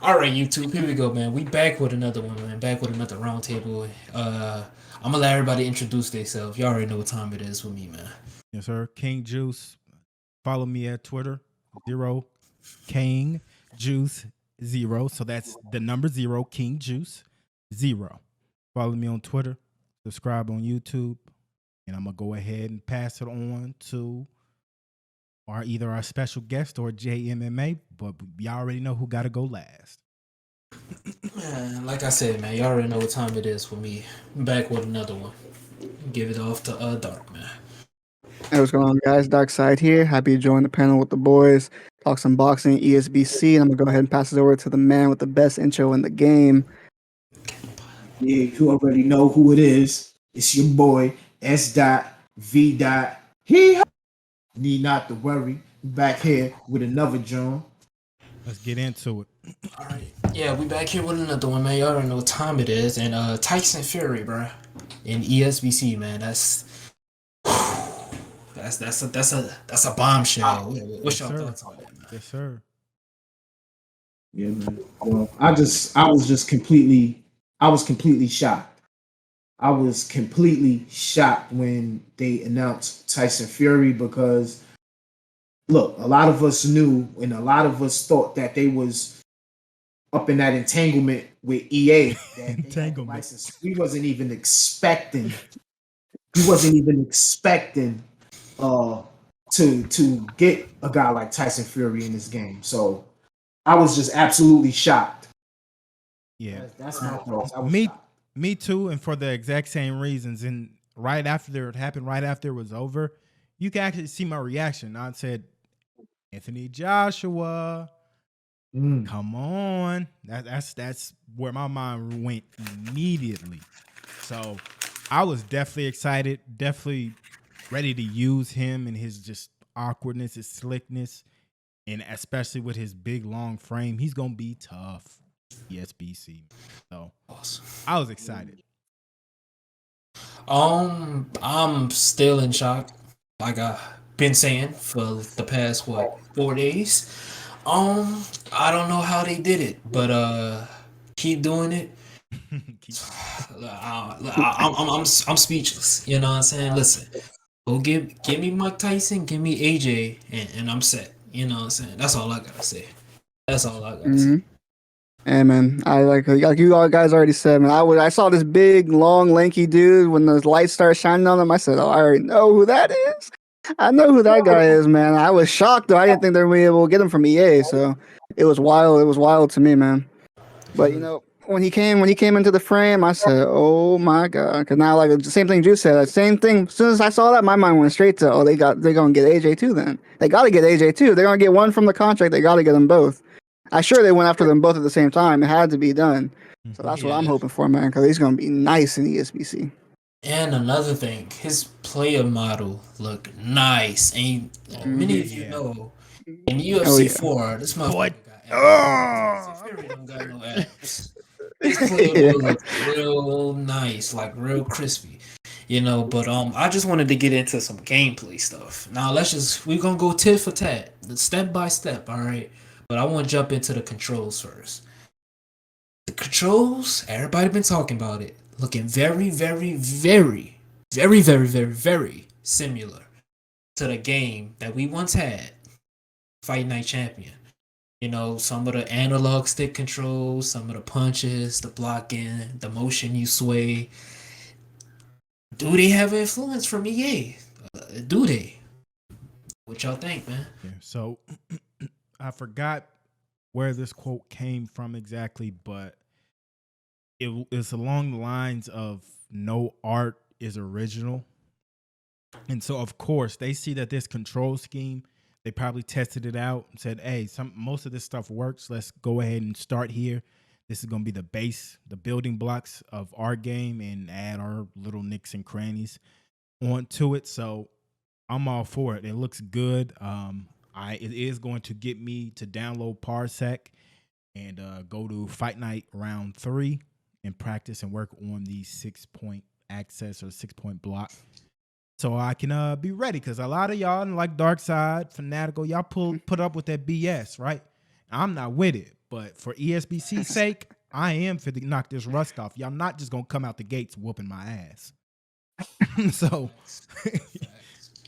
All right, YouTube, here we go, man. We back with another one, man. Back with another roundtable. I'm gonna let everybody introduce themselves. Y'all already know what time it is with me, man. Yes, sir. King Juice. Follow me at Twitter. 0 KingJuice 0. So that's the number 0 KingJuice 0. Follow me on Twitter. Subscribe on YouTube. And I'm gonna go ahead and pass it on to either our special guest or JAYMMA. But y'all already know who gotta go last. Man, like I said, man, y'all already know what time it is with me. Back with another one. Give it off to Dark, man. Hey, what's going on, guys? Dark Side here. Happy to join the panel with the boys. Talk some boxing, ESBC, and I'm gonna go ahead and pass it over to the man with the best intro in the game. Yeah, you already know who it is. It's your boy SdotVdot. He need not to worry. Back here with another John. Let's get into it. All right, yeah, we back here with another one, man. Y'all already know what time it is, and Tyson Fury, bro, in ESBC, man. That's a bombshell. What's your thoughts on that, man? Yes, sir. Yeah, man. Well, I was completely shocked. I was completely shocked when they announced Tyson Fury because, look, a lot of us knew and a lot of us thought that they was up in that entanglement with EA. That Entanglement. We wasn't even expecting. To get a guy like Tyson Fury in this game. So I was just absolutely shocked. Yeah. That's my thoughts. Me too, and for the exact same reasons. And right after it happened, right after it was over, you can actually see my reaction. I said, Anthony Joshua, come on. That's where my mind went immediately. So I was definitely excited, definitely ready to use him and his just awkwardness, his slickness, and especially with his big long frame, he's gonna be tough. ESBC. So Awesome. I was excited. I'm still in shock, like I've been saying for the past 4 days. I don't know how they did it, but keep doing it. I'm speechless. You know what I'm saying? Listen, go give me Mike Tyson, give me AJ, and I'm set. You know what I'm saying? That's all I gotta say. That's all I gotta say. Hey, man, I like you all guys already said, man. I saw this big, long, lanky dude when the lights started shining on him. I said, "Oh, I already know who that is. I know who that guy is, man." I was shocked though. I didn't think they were gonna be able to get him from EA. So it was wild. It was wild to me, man. But you know, when he came into the frame, I said, "Oh my god!" Because now, like the same thing Juice said, the same thing. As soon as I saw that, my mind went straight to, "Oh, they're gonna get AJ too. Then they got to get AJ too. They're gonna get one from the contract. They got to get them both." I sure they went after them both at the same time. It had to be done. So that's what I'm hoping for, man. Because he's gonna be nice in ESBC. And another thing, his player model looked nice. And many of you know, in UFC 4, this motherfucker got Fury don't got no abs. His player model looked real nice, like real crispy. You know, but I just wanted to get into some gameplay stuff. Now we're gonna go tit for tat, step by step, all right? But I want to jump into the controls first. The controls, everybody been talking about it, looking very, very, very, very, very, very, very similar to the game that we once had, Fight Night Champion. You know, some of the analog stick controls, some of the punches, the blocking, the motion you sway. Do they have influence from EA? Do they? What y'all think, man? Yeah, so I forgot where this quote came from exactly, but it's along the lines of no art is original. And so, of course, they see that this control scheme, they probably tested it out and said, hey, most of this stuff works. Let's go ahead and start here. This is going to be the base, the building blocks of our game, and add our little nicks and crannies onto it. So I'm all for it. It looks good. It is going to get me to download Parsec and go to Fight Night round 3 and practice and work on the 6-point access or 6-point block, so I can be ready. Because a lot of y'all, like Dark Side, Fanatical, y'all put up with that BS, right? I'm not with it. But for ESBC's sake, I am fit to knock this rust off. Y'all not just gonna come out the gates whooping my ass. So,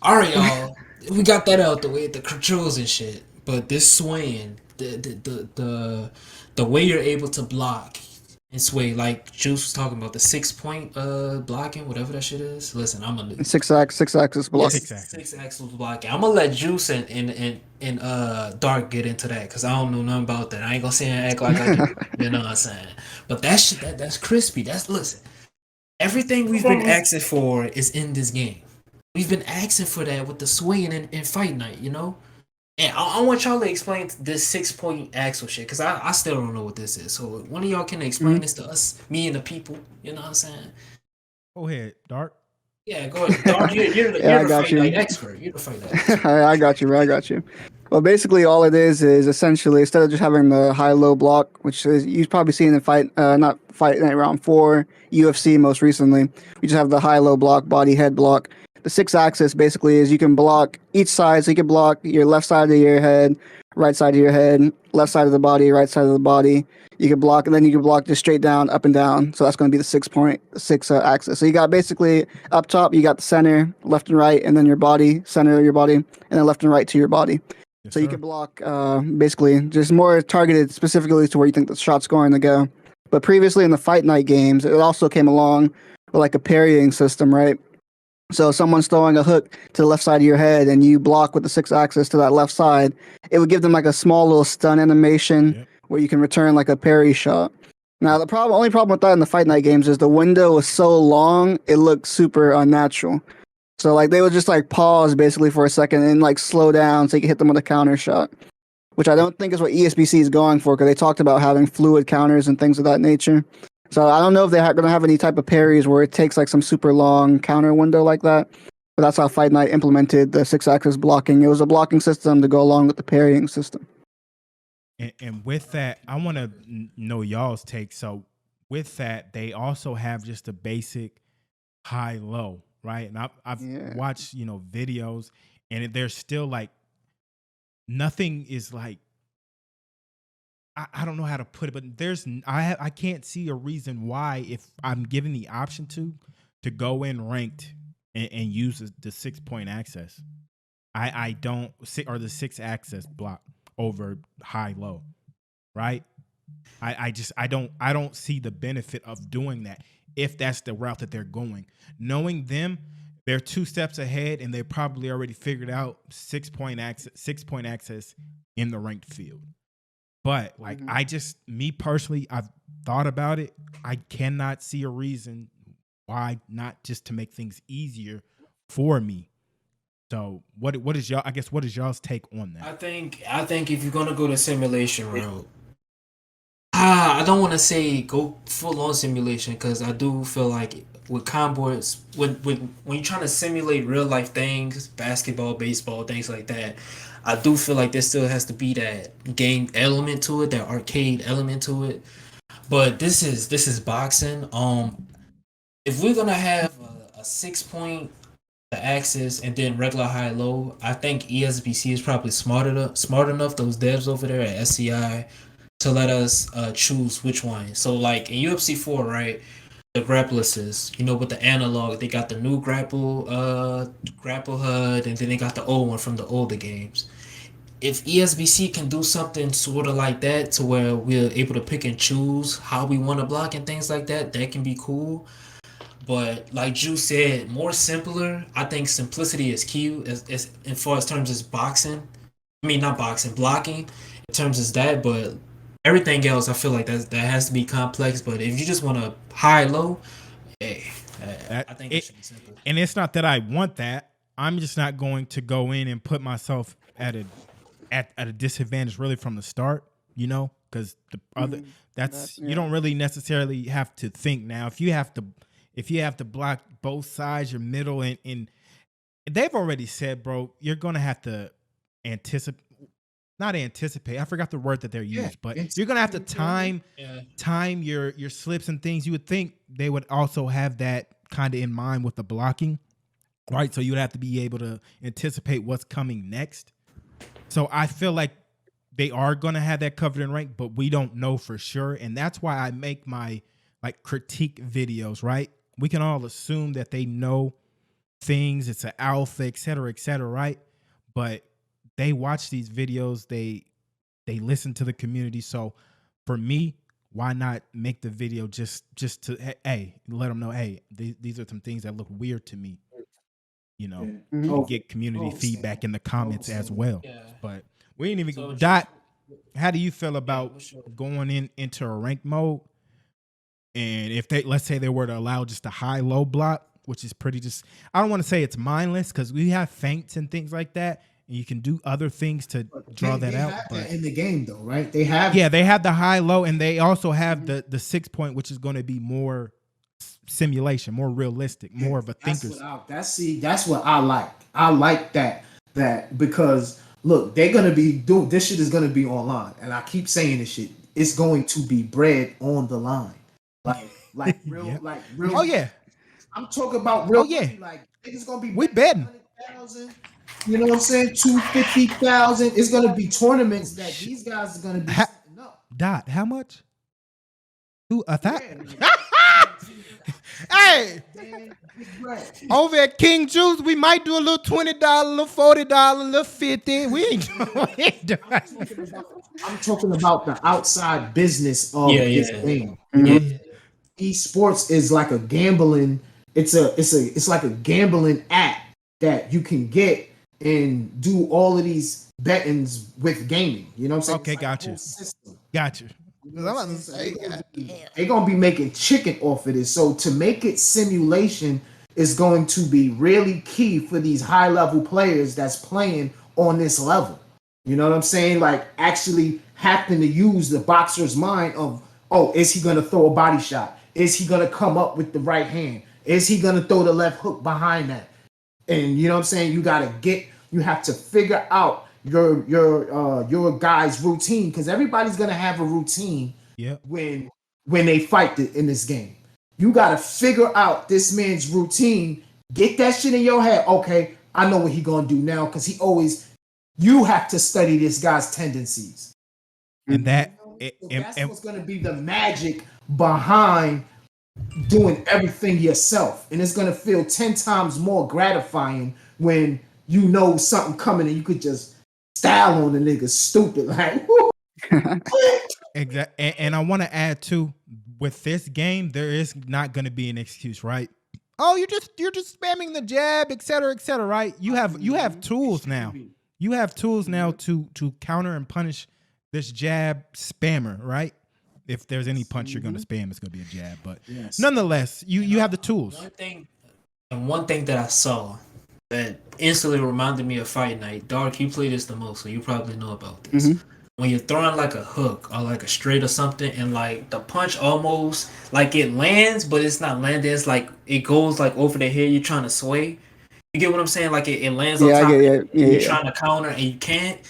all right, y'all, we got that out the way, the controls and shit. But this swaying, the way you're able to block and sway, like Juice was talking about the 6-point blocking, whatever that shit is. Listen, I'm gonna Six axis block. six axis blocking. I'm gonna let Juice and Dark get into that because I don't know nothing about that. I ain't gonna say and act like I do. You know what I'm saying? But that shit, that's crispy. Listen. Everything we've been asking for is in this game. We've been asking for that with the swaying and fight night, you know? And I want y'all to explain this 6-point axle shit, because I still don't know what this is. So one of y'all can explain this to us, me and the people, you know what I'm saying? go ahead, Dark. Yeah, go ahead. Dark, you're the fight night expert. You're the fight night expert. I got you, bro. I got you. Well, basically, all it is essentially, instead of just having the high-low block, which is you've probably seen in not Fight Night Round 4, UFC most recently, we just have the high-low block, body-head block. The 6-axis basically is you can block each side, so you can block your left side of your head, right side of your head, left side of the body, right side of the body. You can block, and then you can block just straight down, up and down. So that's going to be the 6-point, axis. So you got basically up top, you got the center, left and right, and then your body, center of your body, and then left and right to your body. Yes, so you can block basically just more targeted specifically to where you think the shot's going to go. But previously in the Fight Night games, it also came along with like a parrying system, right? So someone's throwing a hook to the left side of your head and you block with the 6-axis to that left side. It would give them like a small little stun animation where you can return like a parry shot. Now the only problem with that in the Fight Night games is the window was so long, it looked super unnatural. So like they would just like pause basically for a second and like slow down so you can hit them with a counter shot, which I don't think is what ESBC is going for because they talked about having fluid counters and things of that nature. So I don't know if they're going to have any type of parries where it takes like some super long counter window like that. But that's how Fight Night implemented the 6-axis blocking. It was a blocking system to go along with the parrying system. And with that, I want to know y'all's take. So with that, they also have just a basic high-low. Right. And I've watched, videos and there's still like nothing is like, I don't know how to put it, but I can't see a reason why if I'm given the option to go in ranked and use the 6-point access. I don't or the 6-axis block over high-low. Right. I don't see the benefit of doing that. If that's the route that they're going, knowing them, they're 2 steps ahead and they probably already figured out 6-point access in the ranked field. But like, me personally, I've thought about it. I cannot see a reason why not just to make things easier for me. So what is y'all's take on that? I think if you're gonna go the simulation route, I don't want to say go full on simulation because I do feel like with conboards, when you're trying to simulate real life things, basketball, baseball, things like that, I do feel like there still has to be that game element to it, that arcade element to it. But this is boxing. If we're gonna have a 6-point axis and then regular high low, I think ESBC is probably smart enough. Those devs over there at SCI to let us choose which one. So like in UFC 4, right, the grapple assist, with the analog, they got the new grapple HUD, and then they got the old one from the older games. If ESBC can do something sort of like that to where we're able to pick and choose how we want to block and things like that, that can be cool. But like Juice said, more simpler. I think simplicity is key as far as terms as boxing. I mean, not boxing, blocking in terms as that, but everything else, I feel like that has to be complex. But if you just want to high-low, I think it should be simple. And it's not that I want that. I'm just not going to go in and put myself at a disadvantage really from the start, because the other you don't really necessarily have to think now. If you have to block both sides, your middle, and they've already said, bro, you're gonna have to not anticipate. I forgot the word that they're used, but you're gonna have to time your slips and things. You would think they would also have that kind of in mind with the blocking, right? So you would have to be able to anticipate what's coming next. So I feel like they are gonna have that covered in rank, but we don't know for sure, and that's why I make my like critique videos. Right? We can all assume that they know things. It's an alpha, et cetera, right? But they watch these videos. They listen to the community. So for me, why not make the video just to let them know, hey, these are some things that look weird to me, you know, and get community feedback in the comments as well. Yeah. But we ain't even So Dot. How do you feel about going into a rank mode? And if let's say they were to allow just a high-low block, which is pretty I don't want to say it's mindless because we have feints and things like that. And you can do other things to draw that out. Have that in the game though, right? They have they have the high low, and they also have the 6-point, which is going to be more simulation, more realistic, more of a thinker's. That's what I like. I like that because look, they're gonna be doing this shit is gonna be online, and I keep saying this shit. It's going to be bread on the line, like real, like real. Oh yeah, I'm talking about real. Oh yeah, like it's gonna be. We betting. You know what I'm saying? 250,000. It's gonna be tournaments that these guys are gonna be setting up. Dot, how much? Hey, over at KingJuice, we might do a little $20, a little $40, a little $50. We ain't doing. I'm talking about the outside business of this game. Esports is like a gambling. It's like a gambling app that you can get and do all of these bettings with gaming. You know what I'm saying? Okay, gotcha. Gotcha. They're gonna be making chicken off of this. So to make it simulation is going to be really key for these high level players that's playing on this level. You know what I'm saying? Like actually having to use the boxer's mind of, oh, is he gonna throw a body shot? Is he gonna come up with the right hand? Is he gonna throw the left hook behind that? And you know what I'm saying? You have to figure out your guy's routine, because everybody's gonna have a routine when they fight in this game. You gotta figure out this man's routine, get that shit in your head. Okay, I know what he gonna do now, because you have to study this guy's tendencies. And that's what's gonna be the magic behind doing everything yourself, and it's gonna feel 10 times more gratifying when you know something coming and you could just style on the nigga stupid like. Exactly. And I want to add too, with this game, there is not going to be an excuse, right? Oh, you're just spamming the jab, et cetera, right? You have tools now. You have tools now to counter and punish this jab spammer, right? If there's any punch you're going to spam, it's going to be a jab. But nonetheless, you have the tools. One thing that I saw that instantly reminded me of Fight Night. Dark, you play this the most, so you probably know about this. When you're throwing like a hook or like a straight or something, and like the punch almost like it lands, but it's not landing. It's like it goes like over the head. You're trying to sway. You get what I'm saying? Like it lands on top. You're trying to counter and you can't.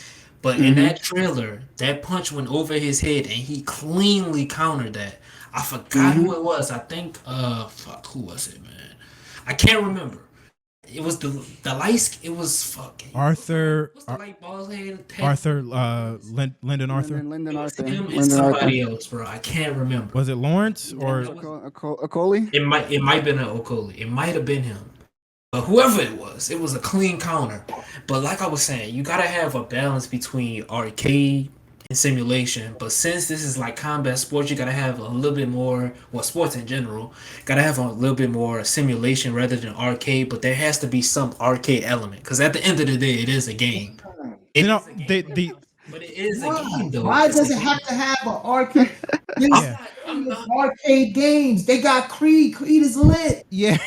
But in that trailer, that punch went over his head and he cleanly countered that. I forgot who it was. I think who was it, man? I can't remember. It was the light. It was fucking Arthur. What's the light ball's head? Arthur. Lyndon Arthur. Lyndon Arthur. Him and somebody else, bro. I can't remember. Was it Lawrence or Okoli? It might have been an Okoli. It might have been him. But whoever it was a clean counter. But like I was saying, you gotta have a balance between arcade and simulation. But since this is like combat sports, you gotta have a little bit more, well, sports in general, gotta have a little bit more simulation rather than arcade. But there has to be some arcade element, because at the end of the day, it is a game. But it is a game, though. Why does it have to have an arcade? Arcade games. They got Creed. Creed is lit. Yeah.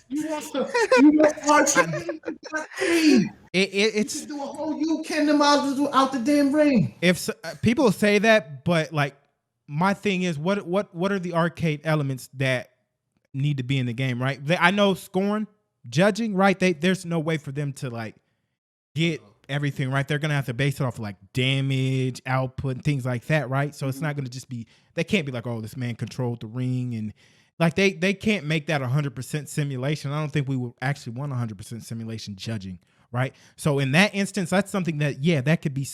You want arcade? Creed. It's do a whole kingdom out the damn ring. If people say that, but like my thing is, what are the arcade elements that need to be in the game, right? I know scoring, judging, right? There's no way for them to like get everything, right? They're gonna have to base it off of like damage, output, and things like that, right? So it's not gonna just be, they can't be like, oh, this man controlled the ring, and like they can't make that 100% simulation. I don't think we would actually want 100% simulation judging, right? So in that instance, that's something that, yeah, that could be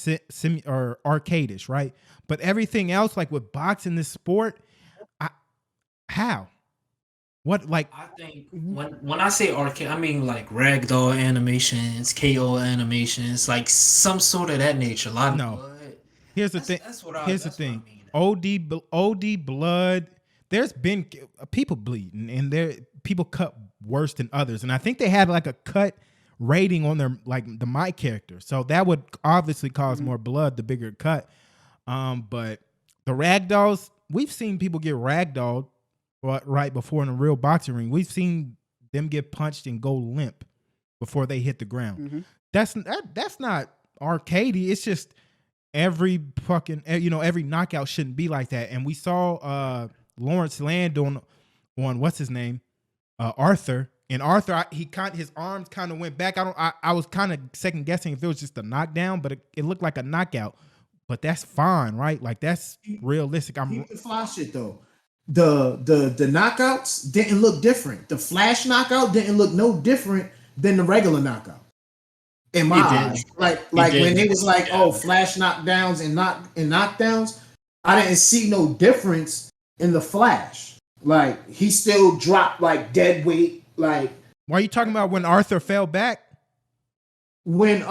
or arcade-ish, right? But everything else, like with boxing, this sport, how? What, like? I think when I say arcade, I mean like ragdoll animations, KO animations, like some sort of that nature. A lot of blood. Here's the thing. Here's the thing. I mean. OD blood. There's been people bleeding, and people cut worse than others. And I think they had like a cut rating on their, like the my character, so that would obviously cause more blood the bigger cut. But the ragdolls, we've seen people get ragdolled right before in a real boxing ring. We've seen them get punched and go limp before they hit the ground. That's not arcadey. It's just every fucking, every knockout shouldn't be like that. And we saw Lawrence land on what's his name, Arthur. And Arthur, his arms kind of went back. I was kind of second guessing if it was just a knockdown, but it looked like a knockout. But that's fine, right? Like that's realistic. I'm flash it though. The knockouts didn't look different. The flash knockout didn't look no different than the regular knockout. In my eyes, like when it was like, oh, flash knockdowns and knockdowns, I didn't see no difference in the flash. Like he still dropped like dead weight. Like, why are you talking about when Arthur fell back? When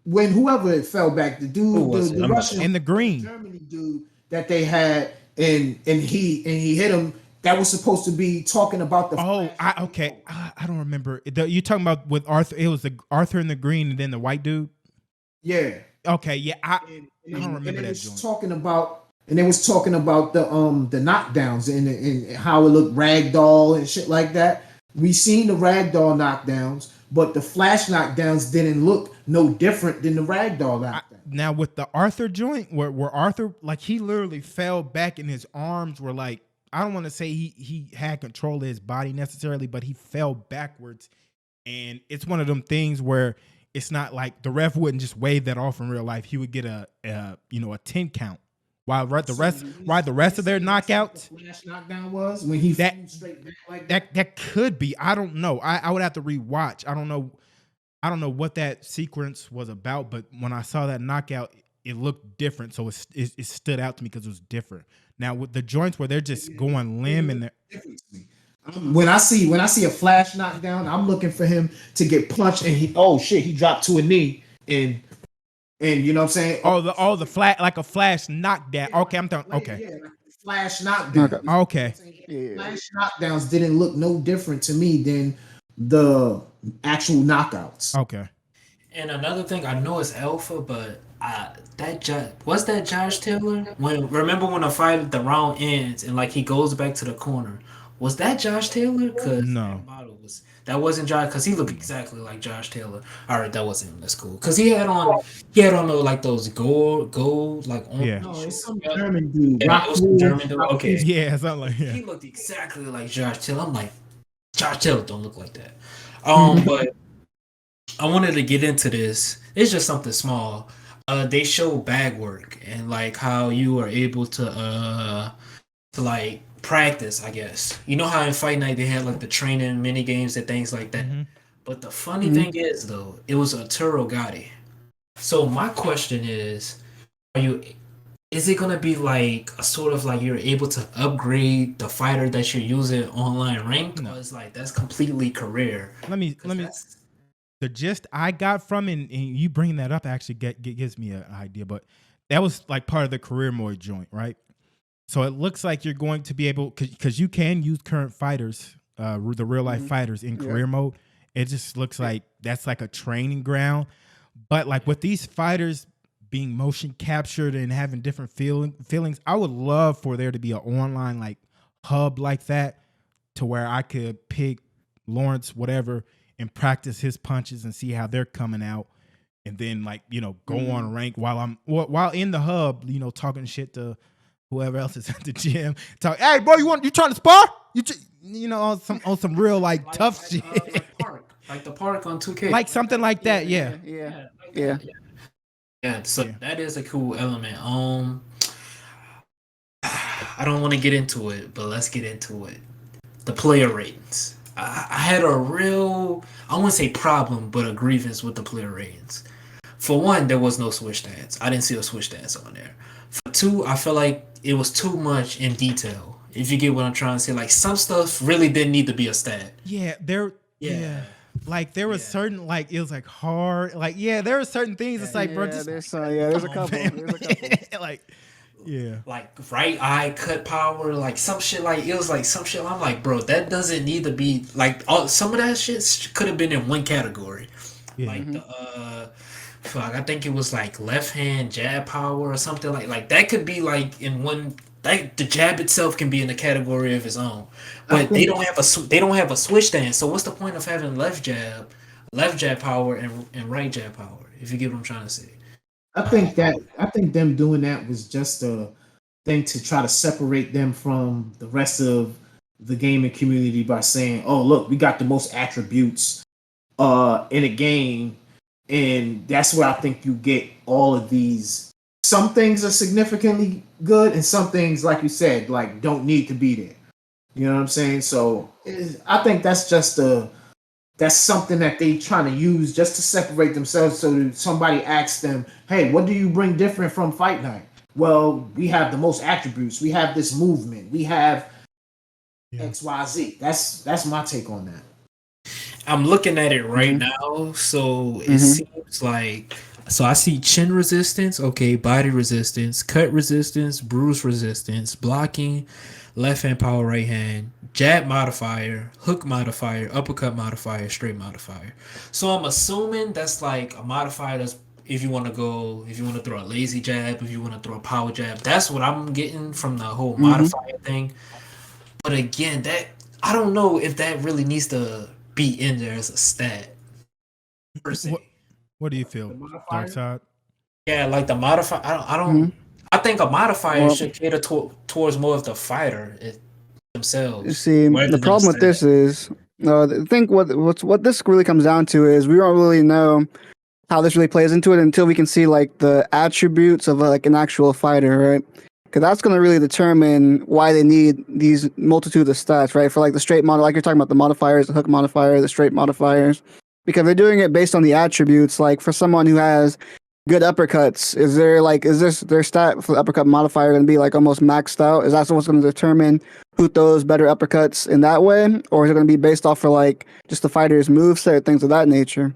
whoever fell back, the dude, the Russian in the green Germany dude that they had, and he hit him. That was supposed to be talking about the. Oh, I don't remember. You talking about with Arthur? It was the Arthur in the green, and then the white dude. Yeah. Okay. Yeah. I don't remember that joint. They was talking about the knockdowns and how it looked ragdoll and shit like that. We seen the ragdoll knockdowns, but the flash knockdowns didn't look no different than the ragdoll knockdowns. Now with the Arthur joint, where Arthur, like he literally fell back and his arms were like, I don't want to say he had control of his body necessarily, but he fell backwards. And it's one of them things where it's not like the ref wouldn't just wave that off in real life. He would get a 10 count. While the rest of their knockouts, the flash knockdown was when he flew straight back like that. That could be. I don't know. I would have to rewatch. I don't know what that sequence was about, but when I saw that knockout, it looked different. So it stood out to me because it was different. Now with the joints where they're just going limb and when I see a flash knockdown, I'm looking for him to get punched and he dropped to a knee and you know what I'm saying? The flat, like a flash knockdown. Okay, I'm done. Okay. Yeah, like flash knockdown. Okay. Flash knockdowns didn't look no different to me than the actual knockouts. Okay. And another thing, I know it's alpha, but was that Josh Taylor? Remember when the round ends and like he goes back to the corner? Was that Josh Taylor? Cause no. That wasn't Josh, because he looked exactly like Josh Taylor. All right, that wasn't him. That's cool. Because he had on like those gold like orange. Yeah. No, it's some German dude. Yeah, it was some German dude. Okay. Yeah, something like that. He looked exactly like Josh Taylor. I'm like, Josh Taylor don't look like that. But I wanted to get into this. It's just something small. They show bag work and like how you are able to like practice, I guess. You know how in Fight Night they had like the training mini games and things like that. But the funny thing is though, it was Arturo Gatti. So my question is it gonna be like a sort of like you're able to upgrade the fighter that you're using online ranked? No. Or it's like that's completely career? Let me the gist I got from and you bringing that up actually gives me an idea, but that was like part of the career mode joint, right? So it looks like you're going to be able, because you can use current fighters, the real life fighters in career mode. It just looks like that's like a training ground. But like with these fighters being motion captured and having different feelings, I would love for there to be an online like hub like that to where I could pick Lawrence, whatever, and practice his punches and see how they're coming out. And then like, go on rank while in the hub, talking shit to whoever else is at the gym. Talk, hey boy, you trying to spar? On some real like tough shit. like the park on 2K, like something like that. Yeah. So that is a cool element. I don't want to get into it, but let's get into it. The player ratings. I had a real, I wouldn't say problem, but a grievance with the player ratings. For one, there was no switch stats. I didn't see a switch stats on there. For two, I feel like it was too much in detail. If you get what I'm trying to say, like some stuff really didn't need to be a stat. Yeah, like there was certain, like it was like hard, like there were certain things. It's like, bro, just there's a couple. like like right eye cut power, like some shit. Like it was like some shit. I'm like, bro, that doesn't need to be like some of that shit could have been in one category. Like the fuck, I think it was like left hand jab power or something like that could be like in one. Like the jab itself can be in a category of its own, but they don't have a switch stand. So what's the point of having left jab power and right jab power? If you get what I'm trying to say. I think them doing that was just a thing to try to separate them from the rest of the gaming community by saying, "Oh, look, we got the most attributes in a game," and that's where I think you get all of these. Some things are significantly good, and some things, like you said, like don't need to be there. You know what I'm saying? So I think that's something that they trying to use just to separate themselves. So that somebody asks them, "Hey, what do you bring different from Fight Night?" Well, we have the most attributes. We have this movement. We have XYZ. That's my take on that. I'm looking at it right now, so it seems like. So I see chin resistance, okay, body resistance, cut resistance, bruise resistance, blocking, left hand power, right hand, jab modifier, hook modifier, uppercut modifier, straight modifier. So I'm assuming that's like a modifier that's if you want to throw a lazy jab, if you want to throw a power jab. That's what I'm getting from the whole modifier thing. But again, that I don't know if that really needs to be in there as a stat per se. What do you feel, Dark Side? Yeah, like the modifier. I don't. I think a modifier should cater towards more of the fighter themselves. You see, the problem with this is, I think what this really comes down to is we don't really know how this really plays into it until we can see like the attributes of like an actual fighter, right? Because that's going to really determine why they need these multitude of stats, right? For like the straight like you're talking about the modifiers, the hook modifier, the straight modifiers. Because they're doing it based on the attributes. Like for someone who has good uppercuts, is their stat for the uppercut modifier going to be like almost maxed out? Is that what's going to determine who throws better uppercuts in that way, or is it going to be based off for like just the fighter's moveset, things of that nature?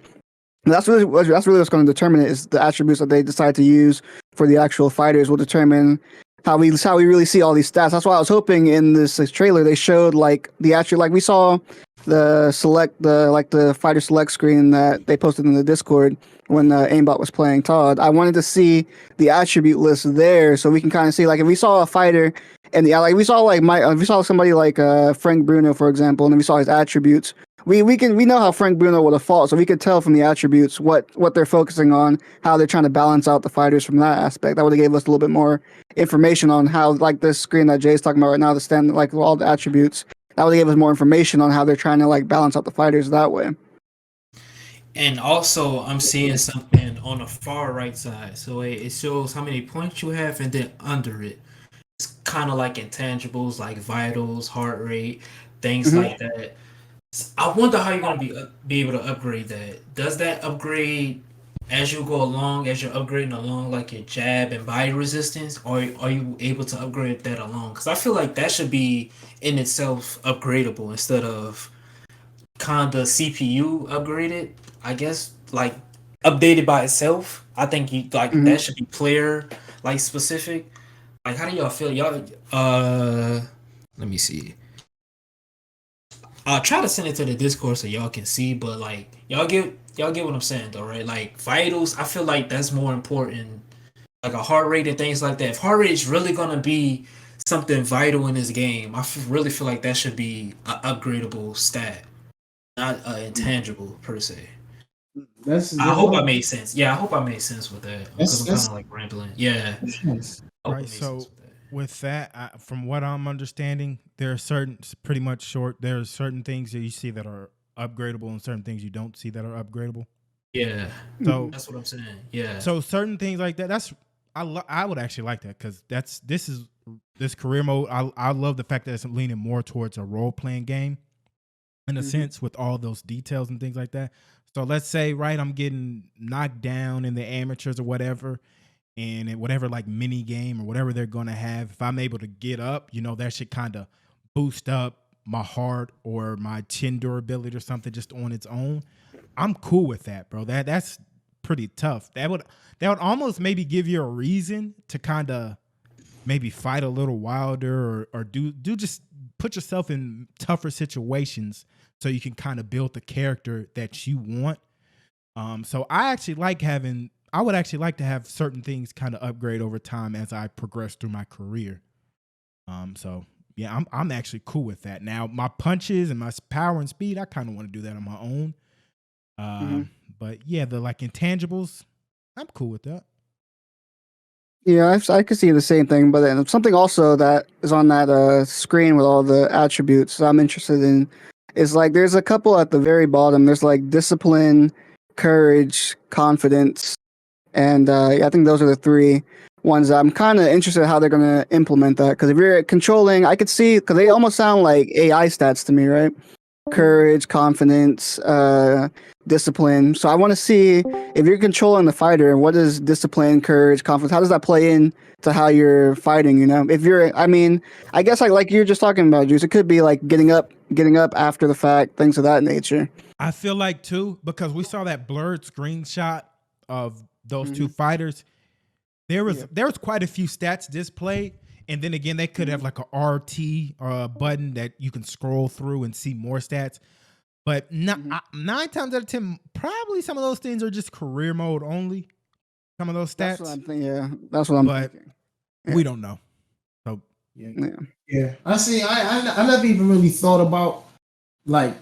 And that's really what's going to determine it. Is the attributes that they decide to use for the actual fighters will determine how we really see all these stats. That's why I was hoping in this trailer they showed like the actual, like we saw the fighter select screen that they posted in the Discord when Aimbot was playing Todd. I wanted to see the attribute list there so we can kind of see like if we saw a fighter and like we saw somebody like Frank Bruno, for example, and then we saw his attributes. We know how Frank Bruno would have fought, so we could tell from the attributes what they're focusing on, how they're trying to balance out the fighters from that aspect. That would have gave us a little bit more information on how, like this screen that Jay's talking about right now, the stand, like all the attributes. That would give us more information on how they're trying to like balance out the fighters that way. And also, I'm seeing something on the far right side. So it shows how many points you have, and then under it, it's kind of like intangibles, like vitals, heart rate, things like that. I wonder how you're gonna be able to upgrade that. Does that upgrade as you go along, as you're upgrading along, like your jab and body resistance, or are you able to upgrade that along? Because I feel like that should be in itself upgradable instead of kind of CPU upgraded. I guess like updated by itself. I think you like that should be player like specific. Like, how do y'all feel? Y'all, let me see. I'll try to send it to the Discord so y'all can see, but like y'all get what I'm saying though, right? Like vitals, I feel like that's more important. Like a heart rate and things like that. If heart rate is really gonna be something vital in this game, I really feel like that should be an upgradable stat, not intangible per se. I hope I made sense. Yeah, I hope I made sense with that because I'm kind of like rambling. Yeah. Right. So with that, from what I'm understanding, there are certain things that you see that are upgradable and certain things you don't see that are upgradable. Yeah. So that's what I'm saying. Yeah. So certain things like that, I would actually like that because this career mode. I love the fact that it's leaning more towards a role playing game in a sense with all those details and things like that. So let's say, right, I'm getting knocked down in the amateurs or whatever, and in whatever like mini game or whatever they're gonna have, if I'm able to get up, that should kind of boost up my heart or my chin durability or something just on its own. I'm cool with that, bro. That's pretty tough. That would almost maybe give you a reason to kind of maybe fight a little wilder or do just put yourself in tougher situations so you can kind of build the character that you want. So I would actually like to have certain things kind of upgrade over time as I progress through my career. So yeah, I'm actually cool with that. Now my punches and my power and speed, I kind of want to do that on my own. But yeah, the like intangibles, I'm cool with that. Yeah, I could see the same thing, but then something also that is on that screen with all the attributes I'm interested in is like there's a couple at the very bottom. There's like discipline, courage, confidence, and I think those are the three ones that I'm kind of interested in how they're going to implement that. Because if you're controlling, I could see, because they almost sound like AI stats to me, right? Courage, confidence, discipline. So I want to see if you're controlling the fighter, what is discipline, courage, confidence? How does that play in to how you're fighting? If you're, I guess like you're just talking about, Juice. It could be like getting up after the fact, things of that nature. I feel like too, because we saw that blurred screenshot of those two fighters. There was quite a few stats displayed. And then again, they could have like a RT button that you can scroll through and see more stats. But 9 times out of 10, probably some of those things are just career mode only. Some of those stats. That's what I'm thinking. Yeah, that's what I'm thinking. Yeah. We don't know. So yeah. I see. I never even really thought about like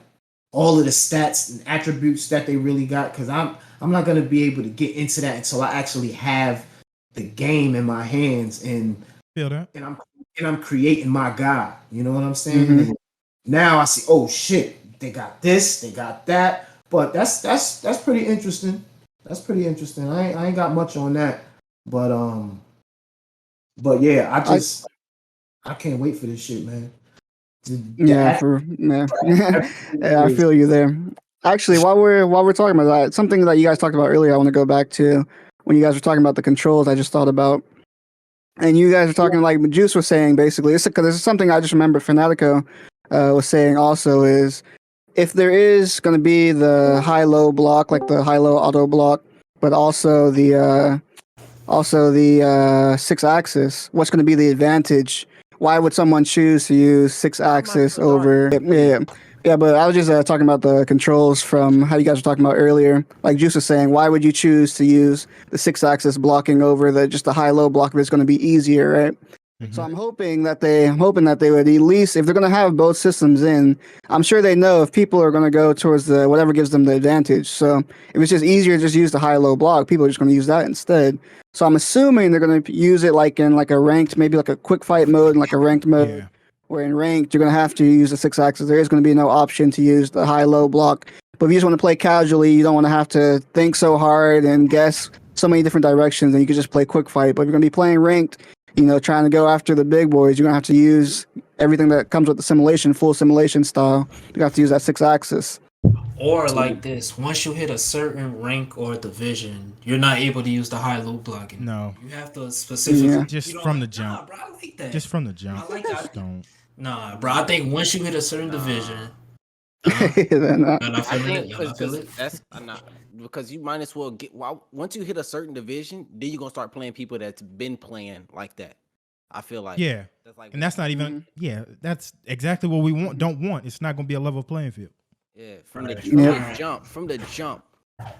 all of the stats and attributes that they really got, because I'm not gonna be able to get into that until I actually have the game in my hands and feel that. And I'm creating my guy. You know what I'm saying? Now I see, oh shit, they got this, they got that. But that's pretty interesting. That's pretty interesting. I ain't got much on that. But yeah, I can't wait for this shit, man. Yeah, I feel you there. Actually, while we're talking about that, something that you guys talked about earlier, I want to go back to when you guys were talking about the controls. I just thought about. And you guys are talking like Juice was saying, basically, because this is something I just remember Fanatico was saying also is if there is going to be the high-low block, like the high-low auto block, but also the 6-axis, what's going to be the advantage? Why would someone choose to use 6-axis over? Yeah, but I was just talking about the controls from how you guys were talking about earlier. Like Juice was saying, why would you choose to use the 6-axis blocking over just the high-low block if it's going to be easier, right? So I'm hoping that they would at least, if they're going to have both systems in, I'm sure they know if people are going to go towards the whatever gives them the advantage. So if it's just easier to just use the high-low block, people are just going to use that instead. So I'm assuming they're going to use it like in like a ranked, maybe like a quick fight mode and like a ranked mode. Yeah. Where in ranked, you're going to have to use the 6-axis. There is going to be no option to use the high-low block. But if you just want to play casually, you don't want to have to think so hard and guess so many different directions, and you can just play quick fight. But if you're going to be playing ranked, trying to go after the big boys, you're going to have to use everything that comes with the simulation, full simulation style. You have to use that 6-axis. Or like this, once you hit a certain rank or division, you're not able to use the high-low blocking. No. You have to specifically... Just from the jump. Nah, bro, I like that. Just from the jump. I like that. Don't. Nah, bro, I think once you hit a certain division... Because you might as well get... once you hit a certain division, then you're going to start playing people that's been playing like that. I feel like... Yeah. That's not even... Yeah, that's exactly what we don't want. It's not going to be a level playing field. Yeah, from the jump,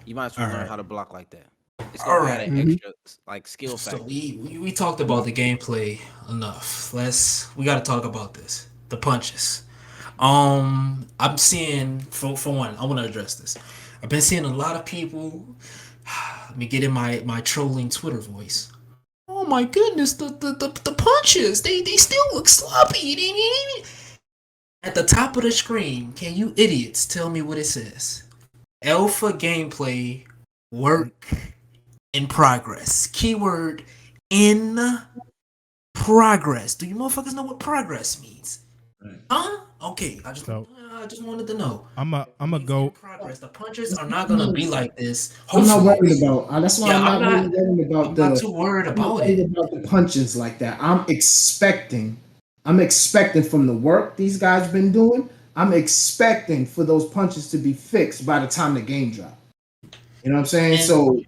you might as well learn how to block like that. It's gonna add an extra like skill factor. So we talked about the gameplay enough. We got to talk about this. The punches. I'm seeing for one, I want to address this. I've been seeing a lot of people. Let me get in my trolling Twitter voice. Oh my goodness, the punches they still look sloppy. At the top of the screen, can you idiots tell me what it says? Alpha gameplay, work in progress. Keyword in progress. Do you motherfuckers know what progress means? Huh? Okay, I just wanted to know. I'm a go. Progress. The punches are not gonna be like this. I'm not Hopefully. worried about. That's why I'm not really worried about I'm the. not too worried I'm not about worried it. about the punches like that. I'm expecting from the work these guys been doing. I'm expecting for those punches to be fixed by the time the game drop. You know what I'm saying? So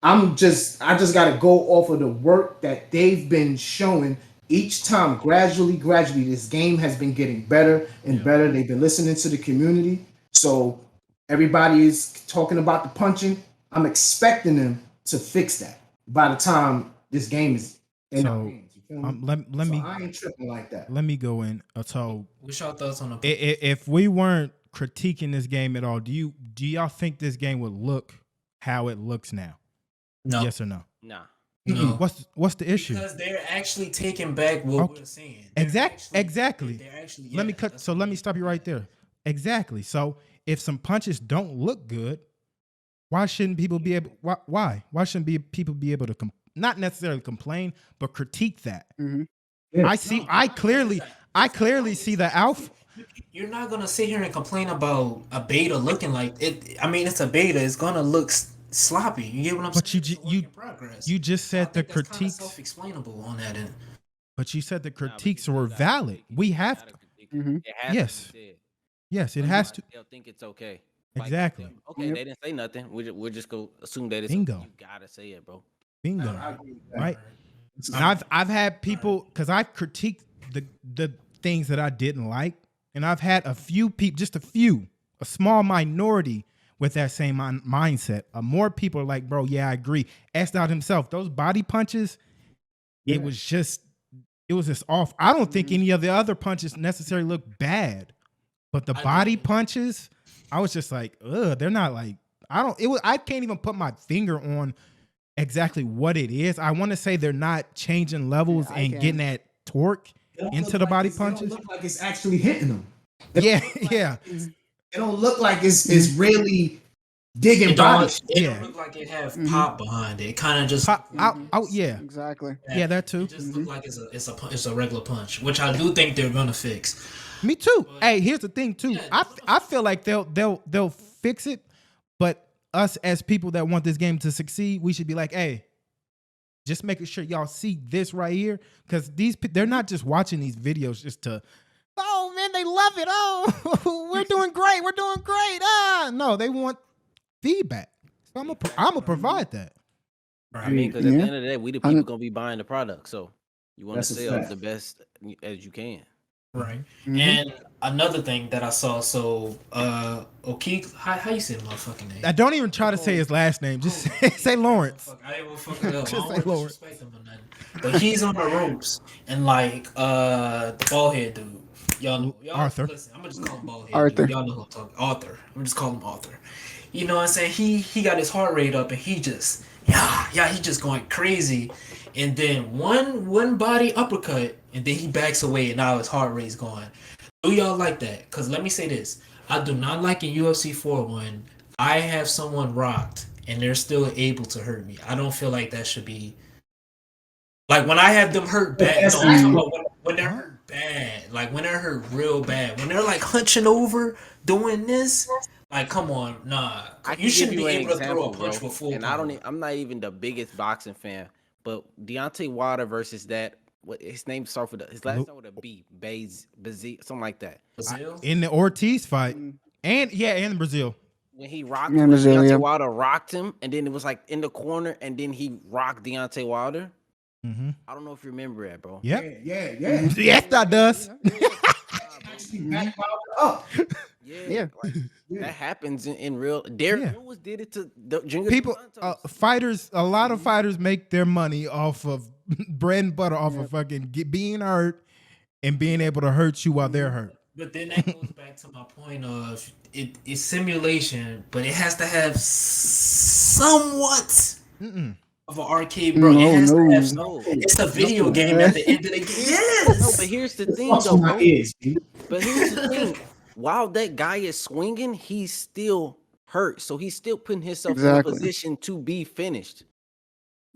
I just got to go off of the work that they've been showing each time. Gradually, this game has been getting better and better. They've been listening to the community. So everybody is talking about the punching. I'm expecting them to fix that by the time this game is in our hands. Let me. I ain't tripping like that. Let me go in. So, what's your thoughts on if we weren't critiquing this game at all, do y'all think this game would look how it looks now? No. Yes or no? Nah. No. What's the issue? Because they're actually taking back what we're saying. Exactly. They're actually, let me stop you right there. Exactly. So if some punches don't look good, why shouldn't people be able? Why shouldn't people be able to not necessarily complain, but critique that? Mm-hmm. Yeah. I clearly see the alpha. You're not gonna sit here and complain about a beta looking like it. I mean, it's a beta. It's gonna look sloppy. You get what I'm saying? But you just said the critiques self-explainable on that end. But you said the critiques were valid. We have to. Mm-hmm. Yes, it has to. They'll think it's okay. Exactly. Like, okay, they didn't say nothing. We'll just go assume that it's bingo. Okay. You gotta say it, bro. Bingo. Right. And I've had people because I critiqued the things that I didn't like, and I've had a few people, just a small minority with that same mindset. More people are like, bro, yeah, I agree. SDOT himself, those body punches, it was just off. I don't think any of the other punches necessarily look bad, but the body punches, I was just like, ugh, they're not like, I can't even put my finger on exactly what it is. I want to say they're not changing levels and getting that torque into the body punches. It don't look like it's actually hitting them. Yeah. It don't look like it's really digging bodies. It don't look like it have pop behind it. It kind of just pop out. Yeah, exactly. Yeah, that too. It just look like it's a regular punch, which I do think they're gonna fix. Me too. But, hey, here's the thing too. I feel like they'll fix it, but us as people that want this game to succeed, we should be like, hey, just making sure y'all see this right here, because they're not just watching these videos just to, oh man, they love it. Oh, we're doing great. No, they want feedback. So I'm gonna provide that. I mean, because at the end of the day, we the people gonna be buying the product, so you want to sell the best as you can. Right. And another thing that I saw, so O'Keefe, how you say the motherfucking name? I don't even try to say his last name. Just say Lawrence. I ain't gonna fuck it up. Just I say don't Lawrence. disrespect him or nothing. But he's on the ropes, and like the bald head dude. Y'all Arthur. Listen, I'm gonna just call him bald head. Arthur. Dude. Y'all know who I'm talking. Arthur. I'm just calling him Arthur. You know what I'm saying? He got his heart rate up, and he just he just going crazy. And then one body uppercut, and then he backs away, and now his heart rate's going. Do y'all like that? Because let me say this. I do not like in UFC 4 when I have someone rocked, and they're still able to hurt me. I don't feel like that should be... Like, when I have them hurt bad, when they're hurt bad, like, when they're hurt real bad, when they're, like, hunching over, doing this... Like, come on, nah. You shouldn't be able to throw a punch with full power. I'm not even the biggest boxing fan, but Deontay Wilder versus that, what his name starts with his last name with a B, Bazzi, something like that. Brazil? In the Ortiz fight, and in Brazil. When he rocked Deontay Wilder rocked him, and then it was like in the corner, and then he rocked Deontay Wilder. Mm-hmm. I don't know if you remember that, bro. Yeah. Yes, that does. Yeah. Like, that happens in real. Derrick Lewis did it to the Junior people. Fighters, a lot of fighters make their money off of bread and butter, off of fucking being hurt and being able to hurt you while they're hurt. But then that goes back to my point of it's simulation, but it has to have somewhat of an arcade, bro. It has to have some. No. It's a video game at the end of the game. Yes. No, but here's the thing, Fucks though, with my bro. ears, dude. But here's the thing: while that guy is swinging, he's still hurt, so he's still putting himself Exactly. in a position to be finished.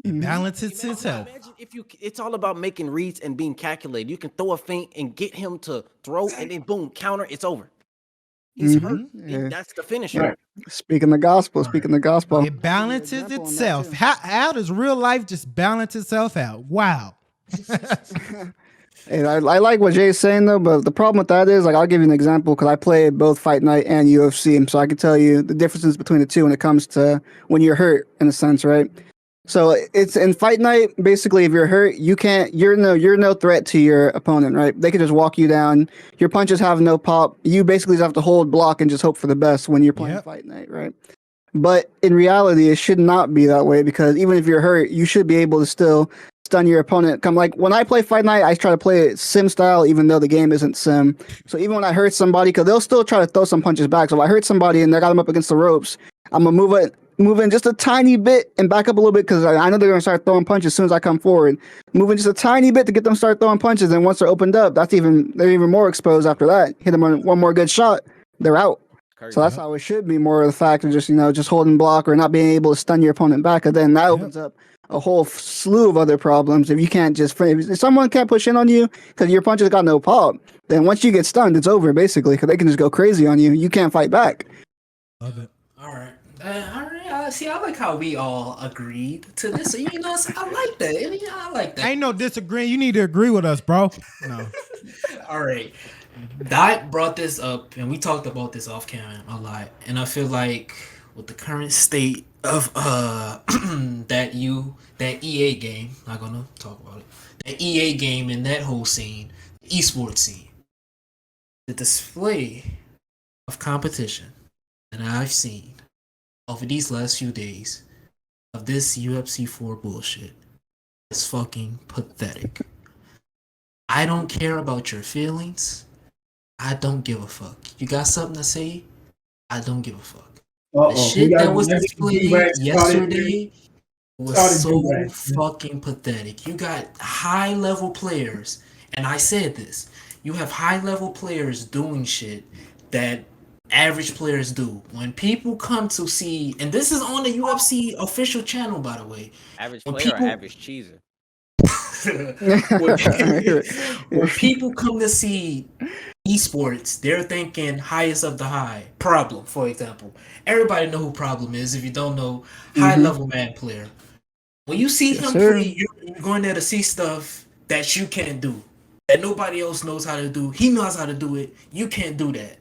It Mhm. balances itself. Imagine if it's all about making reads and being calculated. You can throw a feint and get him to throw, and then boom, counter. It's over. He's hurt. Yeah. That's the finisher. Right. Speaking the gospel. Speaking the gospel. It balances example on that itself. too. How does real life just balance itself out? Wow. Hey, I like what Jay's saying though, but the problem with that is, like, I'll give you an example because I play both Fight Night and UFC, so I can tell you the differences between the two when it comes to when you're hurt, in a sense, right? So it's in Fight Night. Basically, if you're hurt, you're no threat to your opponent, right? They can just walk you down. Your punches have no pop. You basically just have to hold block and just hope for the best when you're playing Yep. Fight Night, right? But in reality, it should not be that way because even if you're hurt, you should be able to still stun your opponent. Come like when I play Fight Night, I try to play it sim style, even though the game isn't sim. So even when I hurt somebody, because they'll still try to throw some punches back. So if I hurt somebody and I got them up against the ropes, I'm gonna move in just a tiny bit and back up a little bit because I know they're gonna start throwing punches as soon as I come forward. Moving just a tiny bit to get them start throwing punches, and once they're opened up, they're even more exposed after that. Hit them on one more good shot, they're out. Crazy. So that's how it should be, more of the fact of just holding block or not being able to stun your opponent back. And then that opens up a whole slew of other problems. If you can't if someone can't push in on you because your punches got no pop, then once you get stunned, it's over basically because they can just go crazy on you. You can't fight back. Love it. All right. See, I like how we all agreed to this. So, I like that. I like that. Ain't no disagreeing. You need to agree with us, bro. No. All right. Dot brought this up, and we talked about this off camera a lot. And I feel like with the current state of that EA game, not gonna talk about it. The EA game and that whole scene, the esports scene, the display of competition that I've seen over these last few days of this UFC 4 bullshit is fucking pathetic. I don't care about your feelings. I don't give a fuck. You got something to say? I don't give a fuck. The shit that was displayed yesterday was so fucking pathetic. You got high level players, and I said this. You have high level players doing shit that average players do. When people come to see, and this is on the UFC official channel, by the way. Average When player people- or average cheeser? when people come to see esports, they're thinking highest of the high. Problem, for example. Everybody know who Problem is. If you don't know, high level man player. When you see him play, you're going there to see stuff that you can't do, that nobody else knows how to do. He knows how to do it. You can't do that.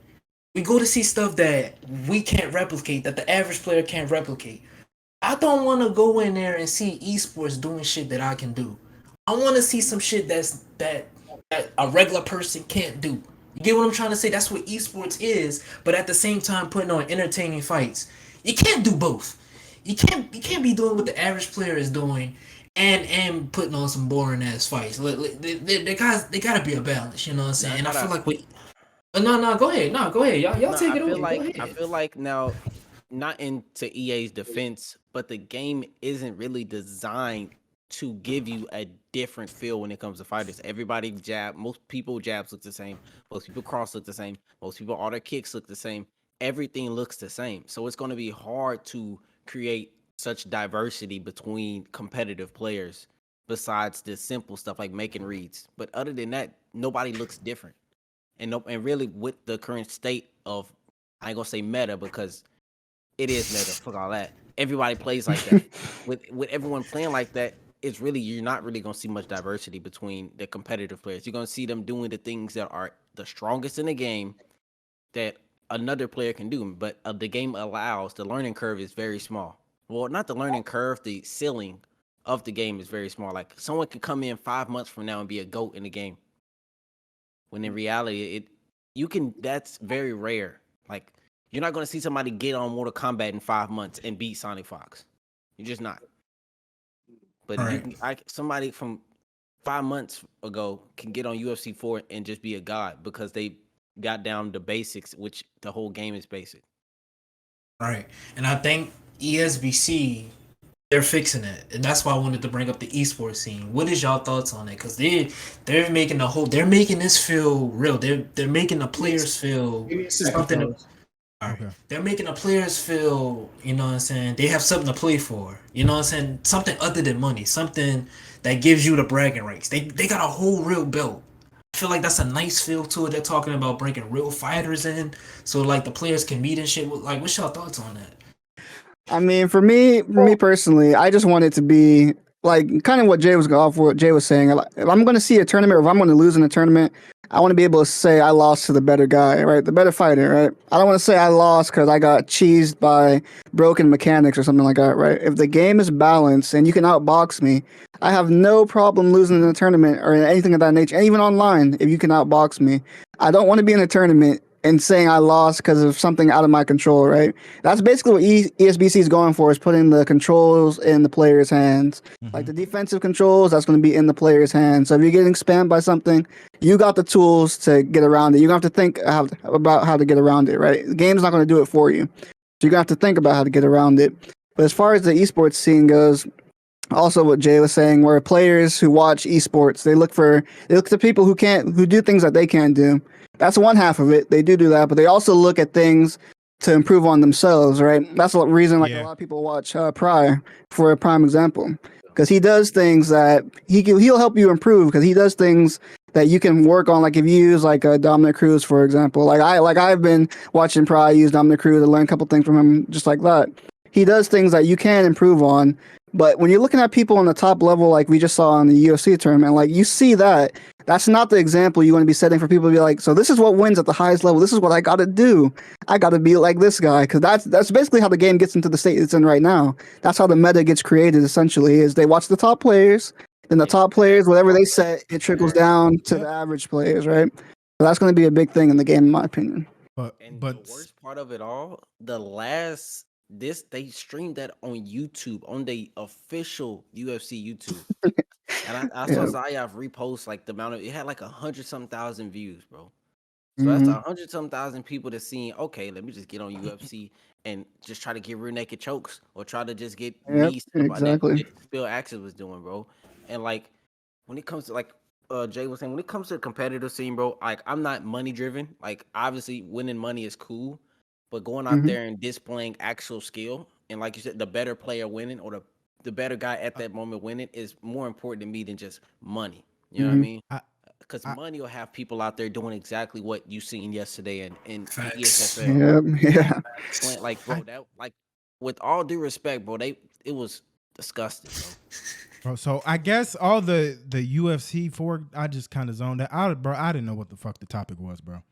We go to see stuff that we can't replicate, that the average player can't replicate. I don't want to go in there and see esports doing shit that I can do. I want to see some shit that a regular person can't do. You get what I'm trying to say? That's what esports is, but at the same time putting on entertaining fights. You can't do both. You can't be doing what the average player is doing and putting on some boring ass fights. They gotta be a balance, you know what I'm saying? And I feel like No, go ahead. Y'all take it away. Go ahead. I feel like now, not into EA's defense, but the game isn't really designed to give you a different feel when it comes to fighters. Everybody most people jabs look the same. Most people cross look the same. Most people all their kicks look the same. Everything looks the same. So it's going to be hard to create such diversity between competitive players besides the simple stuff like making reads. But other than that, nobody looks different. And really with the current state of, I ain't gonna say meta because it is meta, fuck all that. Everybody plays like that. with everyone playing like that, you're not really gonna see much diversity between the competitive players. You're gonna see them doing the things that are the strongest in the game that another player can do. But the game allows, the learning curve is very small. Well, not the learning curve, the ceiling of the game is very small. Like someone can come in 5 months from now and be a GOAT in the game. When in reality, that's very rare. Like, you're not going to see somebody get on Mortal Kombat in 5 months and beat Sonic Fox. You're just not. But somebody from 5 months ago can get on UFC 4 and just be a god because they got down the basics, which the whole game is basic. Right. And I think ESBC they're fixing it, and that's why I wanted to bring up the esports scene. What is y'all thoughts on it? Because they're making they're making this feel real. They're making the players feel Give me a second, something. fellas. All right. Okay. They're making the players feel, you know what I'm saying, they have something to play for. You know what I'm saying? Something other than money. Something that gives you the bragging rights. They got a whole real belt. I feel like that's a nice feel to it. They're talking about bringing real fighters in, so like the players can meet and shit. Like, what's y'all thoughts on that? I mean, for me personally, I just want it to be like kind of what Jay was off what Jay was saying. If I'm going to see a tournament, or if I'm going to lose in a tournament, I want to be able to say I lost to the better guy, right? The better fighter, right? I don't want to say I lost because I got cheesed by broken mechanics or something like that, right? If the game is balanced and you can outbox me, I have no problem losing in a tournament or anything of that nature. And even online, if you can outbox me, I don't want to be in a tournament and saying I lost because of something out of my control, right? That's basically what ESBC is going for, is putting the controls in the player's hands. Like the defensive controls, that's going to be in the player's hands. So if you're getting spammed by something, you got the tools to get around it. You're going to have to think about how to get around it, right? The game's not going to do it for you. So you're going to have to think about how to get around it. But as far as the esports scene goes, also what Jay was saying, where players who watch esports, they look to people who do things that they can't do. That's one half of it. They do that, but they also look at things to improve on themselves, right? That's the reason a lot of people watch Pry for a prime example, because he does things that he'll help you improve, because he does things that you can work on. Like if you use like Dominic Cruz, for example, I've been watching Pry use Dominic Cruz to learn a couple things from him, just like that. He does things that you can improve on. But when you're looking at people on the top level, like we just saw in the UFC tournament, like you see that's not the example you want to be setting for people to be like, so this is what wins at the highest level. This is what I got to do. I got to be like this guy. Because that's basically how the game gets into the state it's in right now. That's how the meta gets created, essentially, is they watch the top players. Then the top players, whatever they set, it trickles down to the average players, right? So that's going to be a big thing in the game, in my opinion. But the worst part of it all, they streamed that on YouTube, on the official UFC YouTube. And I saw Zayav repost like the amount of, it had like 100-some thousand views, bro. So that's 100-some thousand people that's seeing, okay, let me just get on UFC and just try to get rear naked chokes, or try to just get me exactly. that Bill Axel was doing, bro. And like when it comes to like Jay was saying, when it comes to the competitive scene, bro, like I'm not money driven. Like obviously winning money is cool, but going out there and displaying actual skill, and like you said, the better player winning, or the better guy at that moment winning, is more important to me than just money. You know what I mean? Because money will have people out there doing exactly what you seen yesterday in ESFL. Yeah. Like, bro, that, like, with all due respect, bro, it was disgusting, bro. So I guess all the UFC for, I just kind of zoned out. Bro, I didn't know what the fuck the topic was, bro.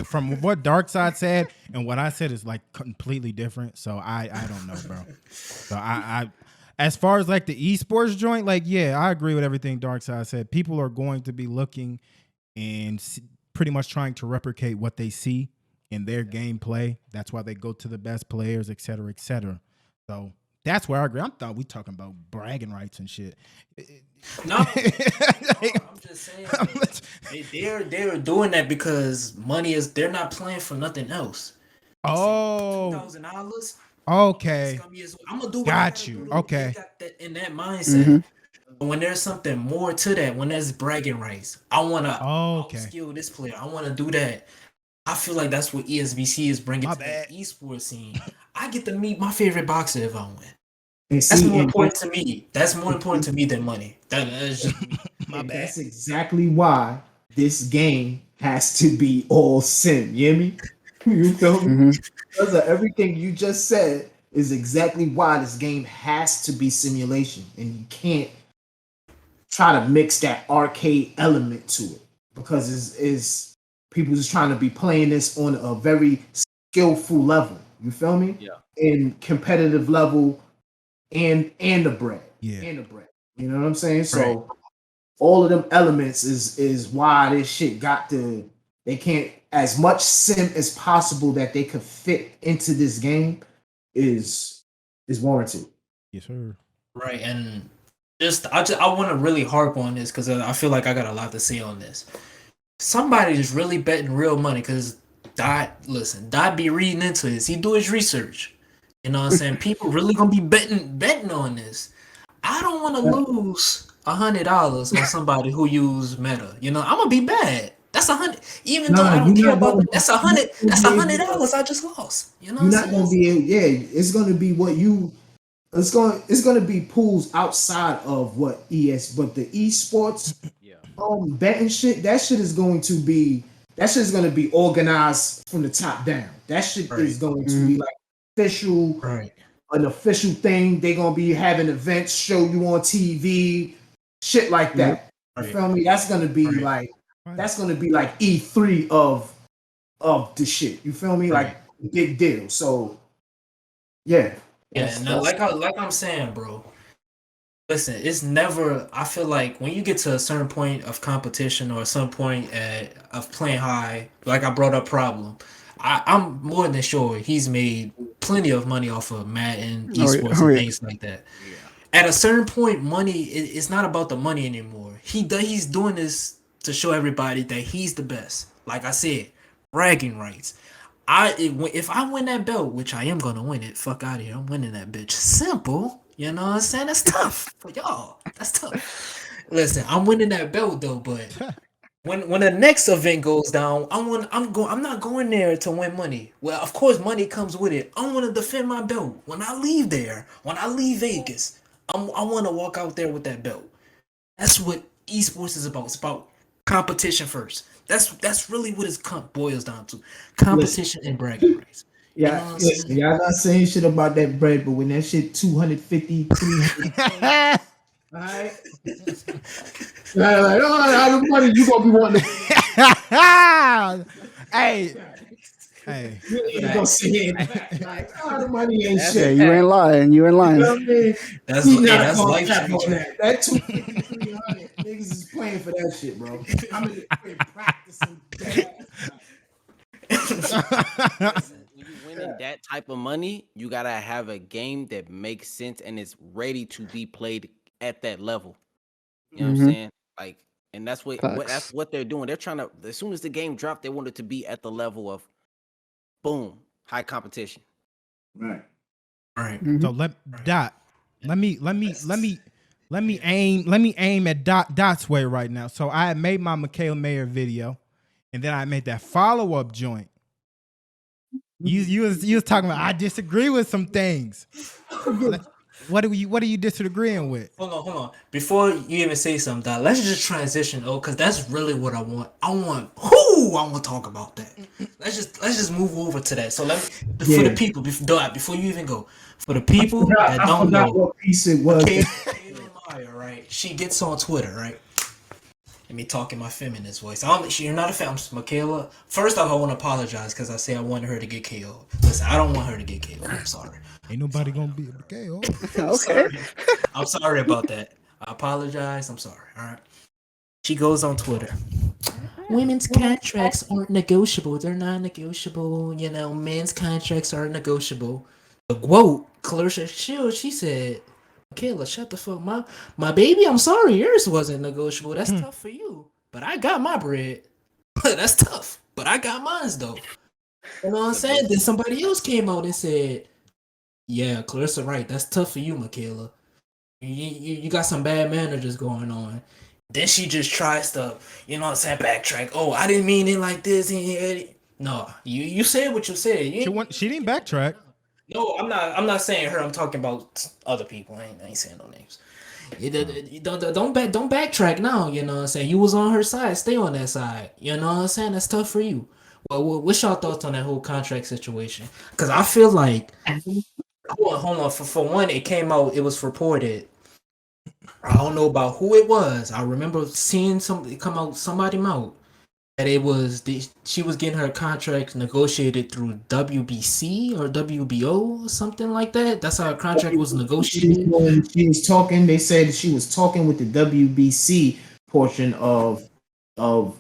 From what Darkside said and what I said is like completely different. So I don't know, bro. So I as far as like the esports joint, like, yeah, I agree with everything Darkside said. People are going to be looking and pretty much trying to replicate what they see in their gameplay. That's why they go to the best players, et cetera, et cetera. So that's where I agree. I thought we talking about bragging rights and shit. No, I'm just saying they're doing that because money is. They're not playing for nothing else. $2,000. Okay. I'm gonna do. Got you. Okay. They got that in that mindset. But when there's something more to that, when there's bragging rights, I wanna upskill this player. I wanna do that. I feel like that's what ESBC is bringing to the esports scene. I get to meet my favorite boxer if I win. That's more important to me. That's more important to me than money. That's just my bad. That's exactly why this game has to be all sim. You hear me? You feel me? Because of everything you just said is exactly why this game has to be simulation, and you can't try to mix that arcade element to it, because it's people just trying to be playing this on a very skillful level. You feel me? Yeah. In competitive level. And the bread. Yeah. And the bread. You know what I'm saying? Right. So all of them elements is why this shit they can't, as much sim as possible that they could fit into this game is warranted. Yes, sir. Right. And I want to really harp on this because I feel like I got a lot to say on this. Somebody is really betting real money, because Dot be reading into this. He do his research. You know what I'm saying? People really gonna be betting on this. I don't want to lose $100 on somebody who use Meta. You know, I'm gonna be bad. That's 100. Even though I don't care about that, that's 100. That's $100 I just lost. You know, you're what I'm not gonna saying? be able. Yeah, it's gonna be what you. It's gonna be pools outside of what but the esports betting shit. That shit is going to be. That shit is gonna be organized from the top down. That shit is going to be like official. Right. An official thing. They're gonna be having events, show you on TV, shit like that. You feel me? That's gonna be like that's gonna be like E3 of the shit. You feel me? Like big deal. So yeah. Yeah, now like I'm saying, bro. Listen, it's never. I feel like when you get to a certain point of competition or some point of playing high, like I brought up Problem, I'm more than sure he's made plenty of money off of Madden, esports, and things like that. Yeah. At a certain point, money it's not about the money anymore. He's doing this to show everybody that he's the best. Like I said, bragging rights. If I win that belt, which I am gonna win it, fuck out of here, I'm winning that bitch. Simple. You know what I'm saying? That's tough for y'all. That's tough. Listen, I'm winning that belt though, but when the next event goes down, I'm not going there to win money. Well, of course, money comes with it. I want to defend my belt. When I leave there, when I leave Vegas, I want to walk out there with that belt. That's what esports is about. It's about competition first. That's really what it boils down to. Competition and bragging rights. Yeah, You know listen, y'all not saying shit about that bread, but when that shit 250, 300, all right, like, oh, how the money you gonna be wanting to hey, you gonna sit here like, oh, the money ain't shit. Yeah, you ain't lying. You ain't lying. You know what I mean? That's life changing. That 250, 300 niggas is playing for that shit, bro. I'm in the crib practicing. When you winning that type of money, you gotta have a game that makes sense and is ready to be played at that level. You know what I'm saying? Like, and that's what they're doing. They're trying to, as soon as the game dropped, they want it to be at the level of boom, high competition. Right. So let me aim at Dot's way right now. So I had made my Mikaela Mayer video, and then I made that follow-up joint. You was talking about I disagree with some things. What are you disagreeing with? Hold on. Before you even say something, Dot, let's just transition, because that's really what I want. I want to talk about that. Let's just move over to that. So for the people, before you even go, for the people that don't know what piece it was. Maya, right? She gets on Twitter, right? Let me talk in my feminist voice. You're not a fan, Mikaela. First off, I want to apologize because I say I wanted her to get KO. Listen, I don't want her to get KO. I'm sorry. Ain't nobody gonna be a KO. Okay. I'm sorry about that. I apologize. I'm sorry. All right. She goes on Twitter. Women's contracts aren't negotiable. They're non-negotiable. You know, men's contracts are negotiable. The quote, Clarissa Shields, she said, Mikaela, shut the fuck up. My baby, I'm sorry, yours wasn't negotiable. That's tough for you. But I got my bread. That's tough. But I got mine though. You know what I'm saying? Then somebody else came out and said, yeah, Clarissa, right. That's tough for you, Mikaela. You got some bad managers going on. Then she just tries to, you know what I'm saying, backtrack. Oh, I didn't mean it like this. No, you said what you said. She didn't backtrack. No, I'm not saying her. I'm talking about other people. I ain't saying no names. Don't backtrack now. You know what I'm saying? You was on her side. Stay on that side. You know what I'm saying? That's tough for you. Well, what's your thoughts on that whole contract situation? Because I feel like, hold on. For one, it came out. It was reported. I don't know about who it was. I remember seeing somebody mouth that it was she was getting her contract negotiated through WBC or WBO or something like that. That's how her contract was negotiated. She was talking. They said she was talking with the WBC portion of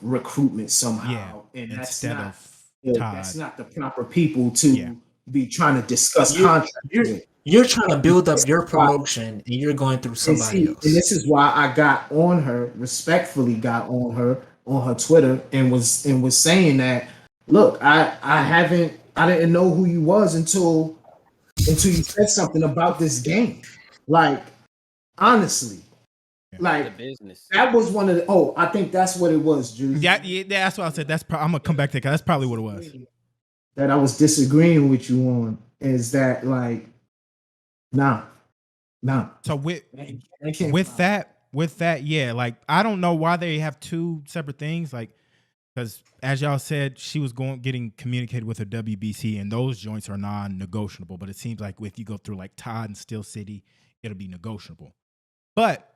recruitment somehow, and that's not the proper people to be trying to discuss contracts. You're trying to build up your promotion, and you're going through somebody else. And this is why I got on her, respectfully got on her Twitter, and was saying that, look, I didn't know who you was until until you said something about this game. Like, honestly, The like business. that was one of the. Oh, I think that's what it was, Juice. Yeah, that's what I said. I'm gonna come back to that. That's probably what it was. That I was disagreeing with you on is that like, nah. So with that, yeah, like I don't know why they have two separate things, like because as y'all said, she was getting communicated with her WBC, and those joints are non-negotiable. But it seems like if you go through like Todd and Steel City, it'll be negotiable. But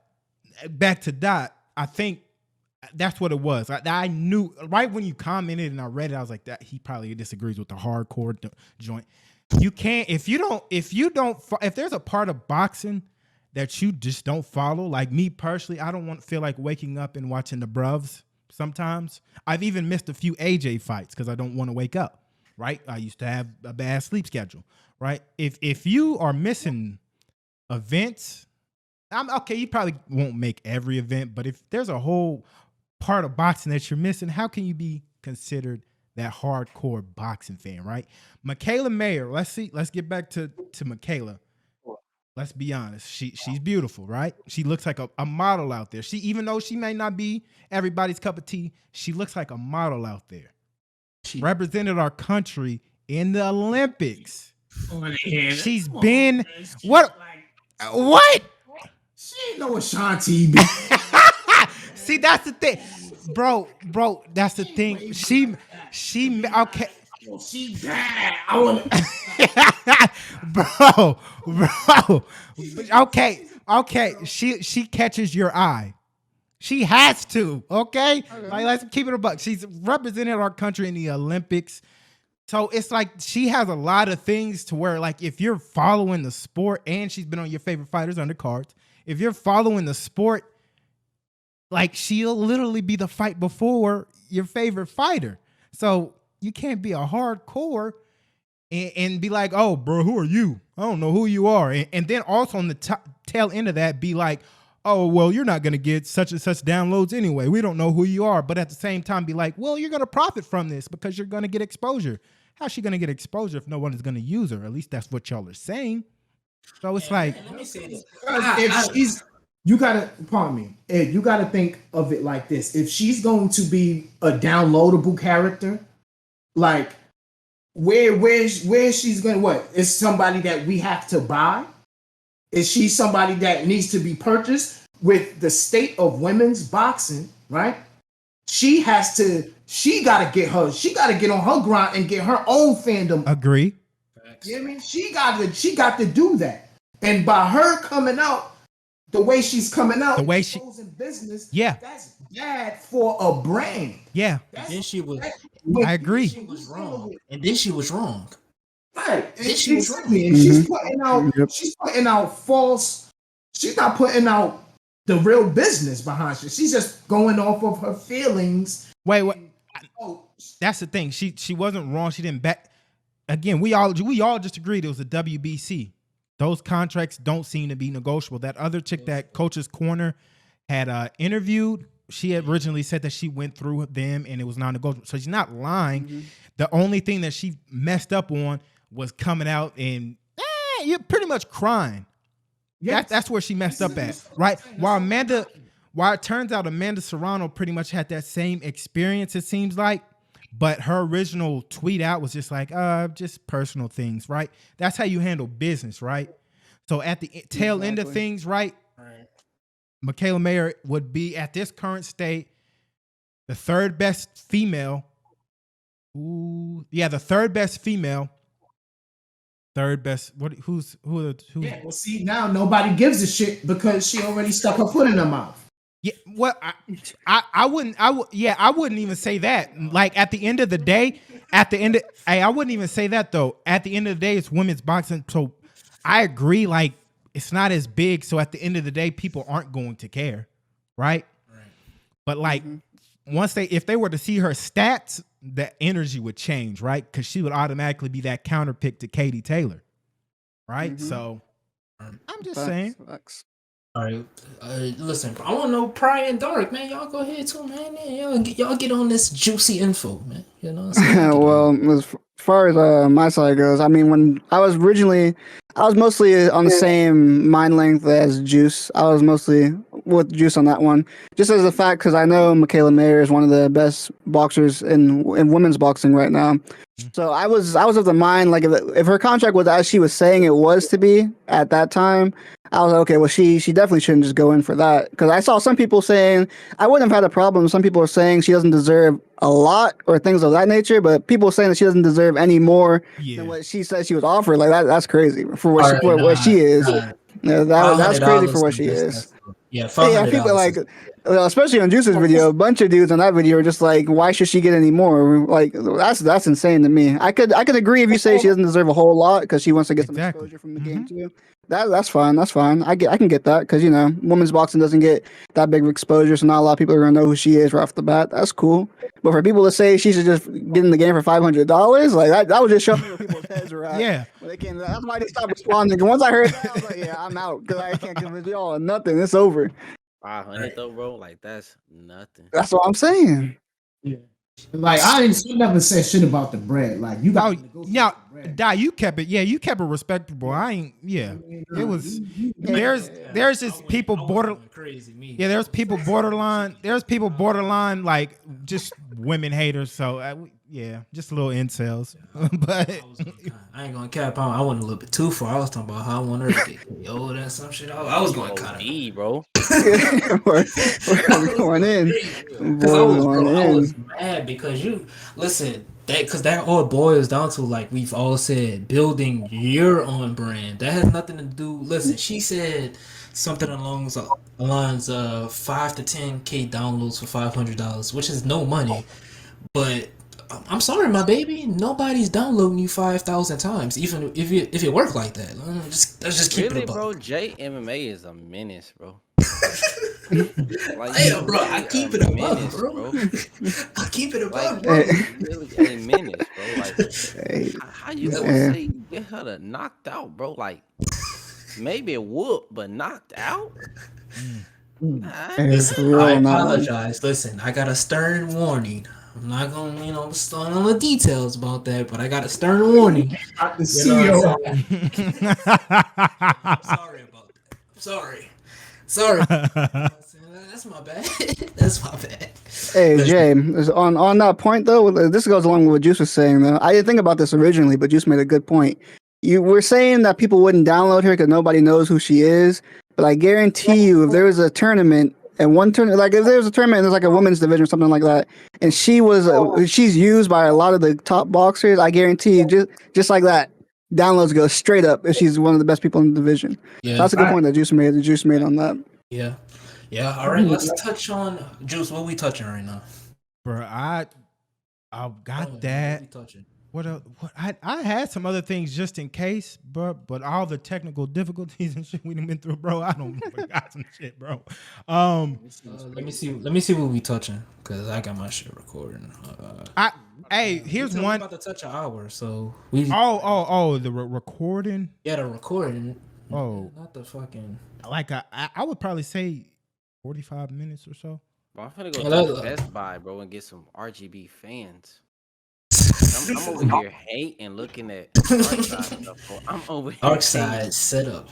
back to Dot, I think that's what it was. I knew right when you commented and I read it, I was like, that he probably disagrees with the hardcore joint. You can't if there's a part of boxing that you just don't follow. Like me personally, I don't feel like waking up and watching the bruvs. Sometimes I've even missed a few AJ fights because I don't want to wake up. Right? I used to have a bad sleep schedule. Right? If you are missing events, I'm okay. You probably won't make every event, but if there's a whole part of boxing that you're missing, how can you be considered that hardcore boxing fan? Right? Mikaela Mayer. Let's get back to Mikaela. Let's be honest. She's beautiful, right? She looks like a model out there. Even though she may not be everybody's cup of tea, she looks like a model out there. She represented our country in the Olympics. She's been what? She ain't no Ashanti. See, that's the thing, bro. That's the thing. She okay. She bad. I want bro. Okay. She catches your eye. She has to. Okay. Like, let's keep it a buck. She's represented our country in the Olympics. So it's like she has a lot of things to where, like, if you're following the sport, and she's been on your favorite fighters undercards, if you're following the sport, like, she'll literally be the fight before your favorite fighter. So you can't be a hardcore and be like, oh, bro, who are you? I don't know who you are. And then also on the tail end of that, be like, oh, well, you're not going to get such and such downloads anyway. We don't know who you are. But at the same time, be like, well, you're going to profit from this because you're going to get exposure. How's she going to get exposure if no one is going to use her? At least that's what y'all are saying. So it's like, let me say this. if she's, you gotta, pardon me, Ed, you gotta think of it like this. If she's going to be a downloadable character, like where she's going, what is somebody that we have to buy? Is she somebody that needs to be purchased? With the state of women's boxing, right? She gotta get on her grind and get her own fandom. Agree. You know what I mean? She got to do that. And by her coming out the way she's coming out, the way she in business, yeah, that's bad for a brand. Yeah. Then she was. I agree. She was wrong, and then she was wrong. Right. And she was wrong. And she's putting out false. She's not putting out the real business behind her. She's just going off of her feelings. Wait. That's the thing. She wasn't wrong. She didn't back. Again, we all just agreed it was a WBC. Those contracts don't seem to be negotiable. That other chick that Coach's Corner had interviewed, she had originally said that she went through them and it was non-negotiable. So she's not lying. Mm-hmm. The only thing that she messed up on was coming out and you're pretty much crying. Yes. That's where she messed up at, right? While it turns out Amanda Serrano pretty much had that same experience, it seems like, but her original tweet out was just like, just personal things, right? That's how you handle business, right? So at the tail end of things, right? Mikaela Mayer would be at this current state the third best female. The third best female. Third best. Who? Yeah. Well, see, now nobody gives a shit because she already stuck her foot in her mouth. Yeah. Well, I wouldn't. I wouldn't even say that. Like at the end of the day, I wouldn't even say that though. At the end of the day, it's women's boxing. So I agree. Like it's not as big. So at the end of the day, people aren't going to care, right? But like if they were to see her stats, the energy would change, right? Because she would automatically be that counter pick to Katie Taylor, right? So I'm just saying. All right, listen, I want to know Pryor and Dark, man. Y'all go ahead too, man. Yeah, y'all get on this juicy info, man. You know what I'm saying? Well, as far as my side goes, I mean, when I was originally, I was mostly on the same mind length as Juice. I was mostly with Juice on that one, just as a fact, because I know Mikaela Mayer is one of the best boxers in women's boxing right now. So I was of the mind, like, if her contract was as she was saying it was to be at that time, I was like, okay, well, she definitely shouldn't just go in for that, because I saw some people saying I wouldn't have had a problem. Some people are saying she doesn't deserve a lot or things of that nature, but people saying that she doesn't deserve any more than what she said she was offered, like that's crazy for what what she is. Yeah, that's crazy for what she is. Yeah, Yeah, people like, especially on Juice's video, a bunch of dudes on that video are just like, why should she get any more? Like, that's insane to me. I could agree if you say she doesn't deserve a whole lot because she wants to get some exposure from the game too. That's fine. That's fine. I can get that because women's boxing doesn't get that big of exposure, so not a lot of people are gonna know who she is right off the bat. That's cool. But for people to say she should just get in the game for $500, like that would just show me where people's heads are at. Yeah. When they came, that's why they stopped responding. And once I heard that, I was like, yeah, I'm out because I can't convince y'all of nothing. It's over. 500 though, bro. Like that's nothing. That's what I'm saying. Yeah. Like I never said shit about the bread. Like you got you kept it. Yeah, you kept it respectable. I ain't. Yeah, it was. There's just people there's people borderline. There's people borderline like just women haters. So yeah, just a little incels. But I ain't gonna cap on. I went a little bit too far. I was talking about how I want her to get KO'd and some shit. I was going kind of bro. We're going in. Because I was mad because that all boils down to, like we've all said, building your own brand. That has nothing to do. Listen, she said something along the lines of 5 to 10K downloads for $500, which is no money. But I'm sorry, my baby, nobody's downloading you 5,000 times, even if it worked like that. Let's just keep it above. Bro, JAYMMA is a menace, bro. Like, hey, bro, I keep it above, bro. I keep it above, bro. Really a menace, bro. Like, how you gonna say you get her knocked out, bro? Like, maybe a whoop, but knocked out. Listen, I apologize. Listen, I got a stern warning. I'm not gonna, start on the details about that, but I got a stern warning. The CEO. I'm sorry about that. Sorry. That's my bad. That's my bad. Hey, Jay, on that point though, this goes along with what Juice was saying though. I didn't think about this originally, but Juice made a good point. You were saying that people wouldn't download her because nobody knows who she is, but I guarantee you, if there was a tournament and like if there's a tournament and there's like a women's division or something like that, and she's used by a lot of the top boxers, I guarantee you, just like that, downloads go straight up if she's one of the best people in the division. Yeah, that's a good point that Juice made on that. Yeah. All right, let's touch on Juice. What are we touching right now, bro? I got that. What I had some other things just in case, but all the technical difficulties and shit we done been through, bro. I don't forgot some shit, bro. Let me see what we touching, because I got my shit recording. Here's one about to touch an hour, so we. The recording. Yeah, the recording. Oh, not the fucking. Like I would probably say 45 minutes or so. Bro, I'm finna go to Best Buy, bro, and get some RGB fans. I'm over here hating, looking at Darkside stuff. Bro. I'm over here. Darkside setup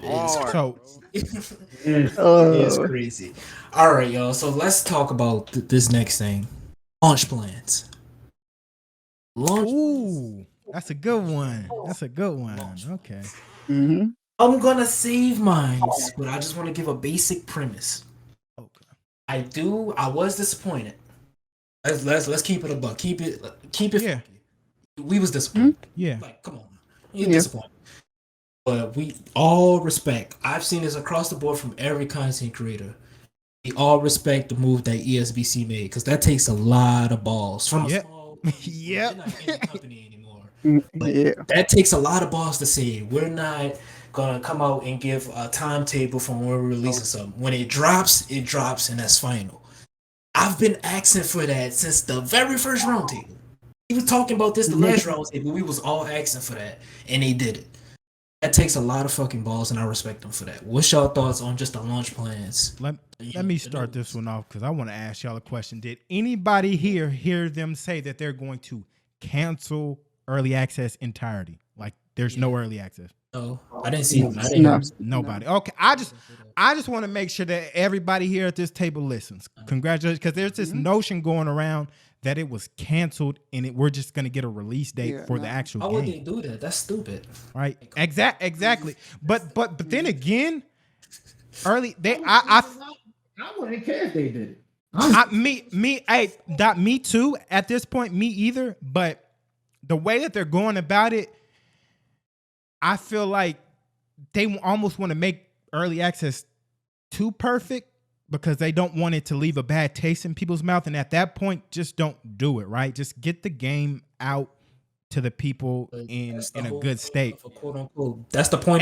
is it's crazy. All right, y'all. So let's talk about this next thing: launch plans. That's a good one. Okay. Mm-hmm. I'm gonna save mine, but I just want to give a basic premise. Okay. I was disappointed. Let's keep it a buck. Keep it. Yeah. We was disappointed. Yeah. Like, come on. You're disappointed. But we all respect. I've seen this across the board from every content creator. We all respect the move that ESBC made, because that takes a lot of balls from a small. They're not in the company anymore. But that takes a lot of balls to say we're not gonna come out and give a timetable from when we're releasing something. When it drops, and that's final. I've been asking for that since the very first roundtable. We were talking about this the last roundtable. We was all asking for that, and they did it. that takes a lot of fucking balls, and I respect them for that. What's y'all thoughts on just the launch plans? Let me start this one off because I want to ask y'all a question. Did anybody here hear them say that they're going to cancel early access entirety? Like there's no early access. No, I didn't see it. Nobody. Okay, I just want to make sure that everybody here at this table listens. Congratulations, because there's this notion going around that it was canceled and we're just gonna get a release date for the actual game. Why would they do that? That's stupid. Right? Exactly. But then again, early I wouldn't care if they did it. Me too. At this point, me either. But the way that they're going about it, I feel like they almost want to make early access too perfect because they don't want it to leave a bad taste in people's mouth. And at that point, just don't do it, right? Just get the game out to the people in a good state. Quote unquote. That's the point.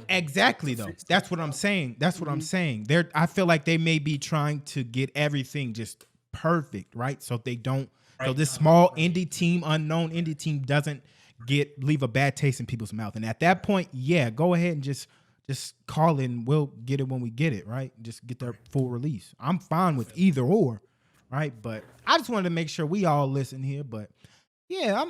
Exactly, though. That's what I'm saying. I'm saying. I feel like they may be trying to get everything just perfect, right? So they don't. So this small indie team, unknown indie team, doesn't leave a bad taste in people's mouth. And at that point, yeah, go ahead and just call it and we'll get it when we get it, right? Just get their full release. I'm fine with either or, right? But I just wanted to make sure we all listen here. But yeah,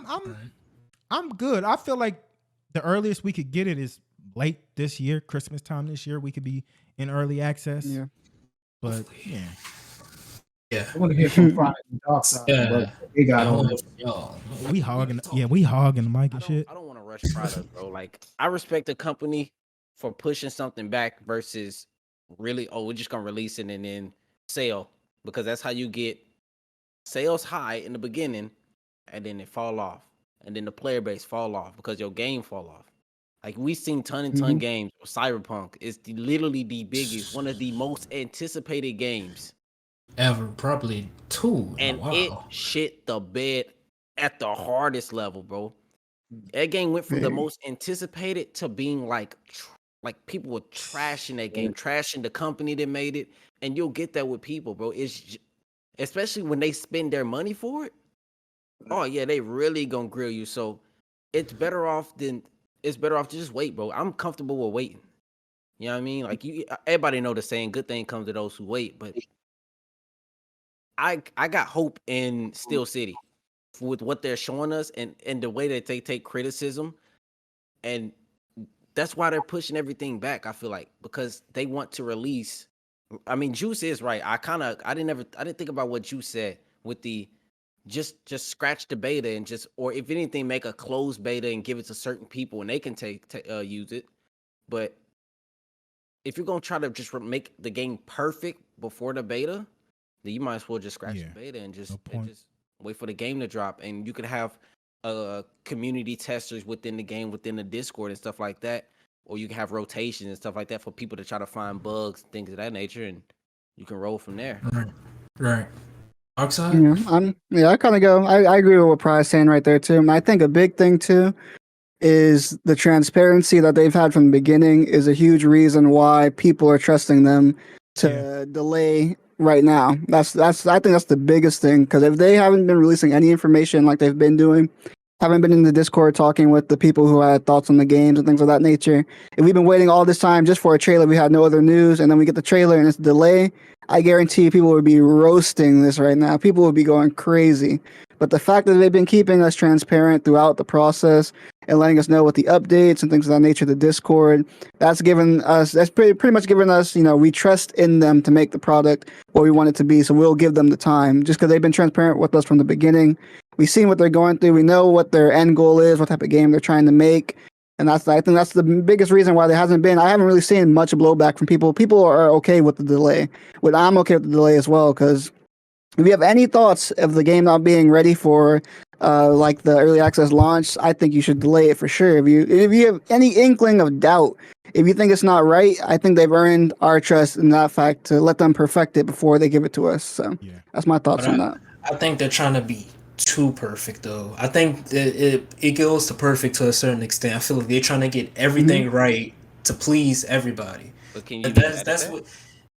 I'm good. I feel like the earliest we could get it is late this year, Christmas time this year. We could be in early access. Yeah. But yeah. Yeah. I want to hear from Pride and Dark Side. Yeah. They got we hogging the mic and shit. I don't want to rush product, bro. Like, I respect the company for pushing something back versus really, we're just gonna release it and then sell, because that's how you get sales high in the beginning and then it fall off, and then the player base fall off because your game fall off. Like, we've seen ton and ton games. Cyberpunk is literally the biggest, one of the most anticipated games ever, probably two, and it shit the bed at the hardest level, bro. That game went from the most anticipated to being like people were trashing that game, trashing the company that made it, and you'll get that with people, bro. It's especially when they spend their money for it. Oh yeah, they really gonna grill you. So it's better off to just wait, bro. I'm comfortable with waiting. You know what I mean? Like, everybody know the saying, "Good thing comes to those who wait." But I got hope in Steel City with what they're showing us and the way that they take criticism, and that's why they're pushing everything back. I feel like because they want to release. I mean, Juice is right. I didn't think about what Juice said with the just scratch the beta and or if anything, make a closed beta and give it to certain people and they can use it. But if you're gonna try to just make the game perfect before the beta, then you might as well just scratch the beta and just wait for the game to drop. And you could have community testers within the game, within the Discord and stuff like that, or you can have rotations and stuff like that for people to try to find bugs, things of that nature, and you can roll from there. Right. Oxide? Yeah, I kind of go. I agree with what Pry's saying right there too. And I think a big thing too is the transparency that they've had from the beginning is a huge reason why people are trusting them to delay right now. I think that's the biggest thing, because if they haven't been releasing any information like they've been doing, haven't been in the Discord talking with the people who had thoughts on the games and things of that nature, if we've been waiting all this time just for a trailer, we had no other news, and then we get the trailer and it's a delay, I guarantee people would be roasting this right now. People would be going crazy. But the fact that they've been keeping us transparent throughout the process and letting us know what the updates and things of that nature, the Discord, that's pretty much given us, we trust in them to make the product what we want it to be. So we'll give them the time just because they've been transparent with us from the beginning. We've seen what they're going through. We know what their end goal is, what type of game they're trying to make. And I think that's the biggest reason why I haven't really seen much blowback from people. People are okay with the delay. I'm okay with the delay as well, because if you have any thoughts of the game not being ready for like the early access launch, I think you should delay it for sure. If you have any inkling of doubt, if you think it's not right, I think they've earned our trust in that fact to let them perfect it before they give it to us. So that's my thoughts on that. I think they're trying to be too perfect though. I think it goes to perfect to a certain extent. I feel like they're trying to get everything right to please everybody. But can you that's what.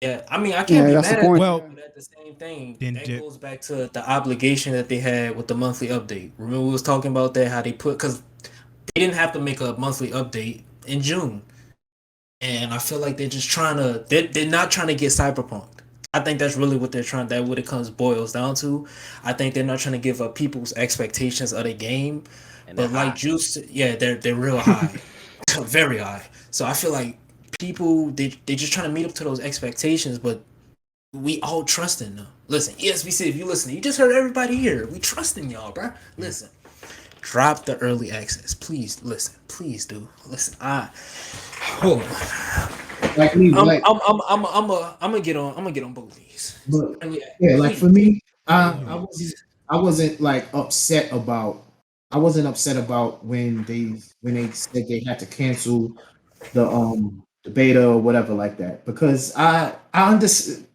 Yeah, I mean, I can't be mad at point. But at the same thing, that goes back to the obligation that they had with the monthly update. Remember we was talking about that, how they because they didn't have to make a monthly update in June, and I feel like they're just trying to. They're not trying to get Cyberpunk. I think that's really what they're trying. That what it boils down to. I think they're not trying to give up people's expectations of the game, And but like Juice, yeah, they're real high, very high. So I feel like people they just trying to meet up to those expectations, but we all trust in them. Listen, ESBC, if you listen, you just heard everybody here. We trust in y'all, bro. Listen, drop the early access, please. Listen, please do. Listen, hold on. Like me, I'm like, gonna get on both of these. but Yeah, like for me, I wasn't like upset about. I wasn't upset about when they said they had to cancel the beta or whatever like that, because I understand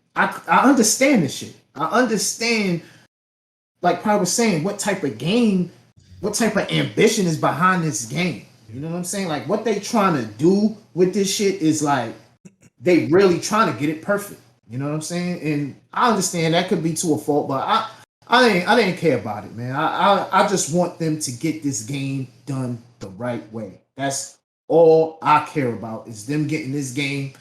this shit. I understand, like Pi was saying, what type of ambition is behind this game. You know what I'm saying? Like what they trying to do with this shit is like they really trying to get it perfect. You know what I'm saying? And I understand that could be to a fault, but I didn't care about it, man. I just want them to get this game done the right way. That's all I care about, is them getting this game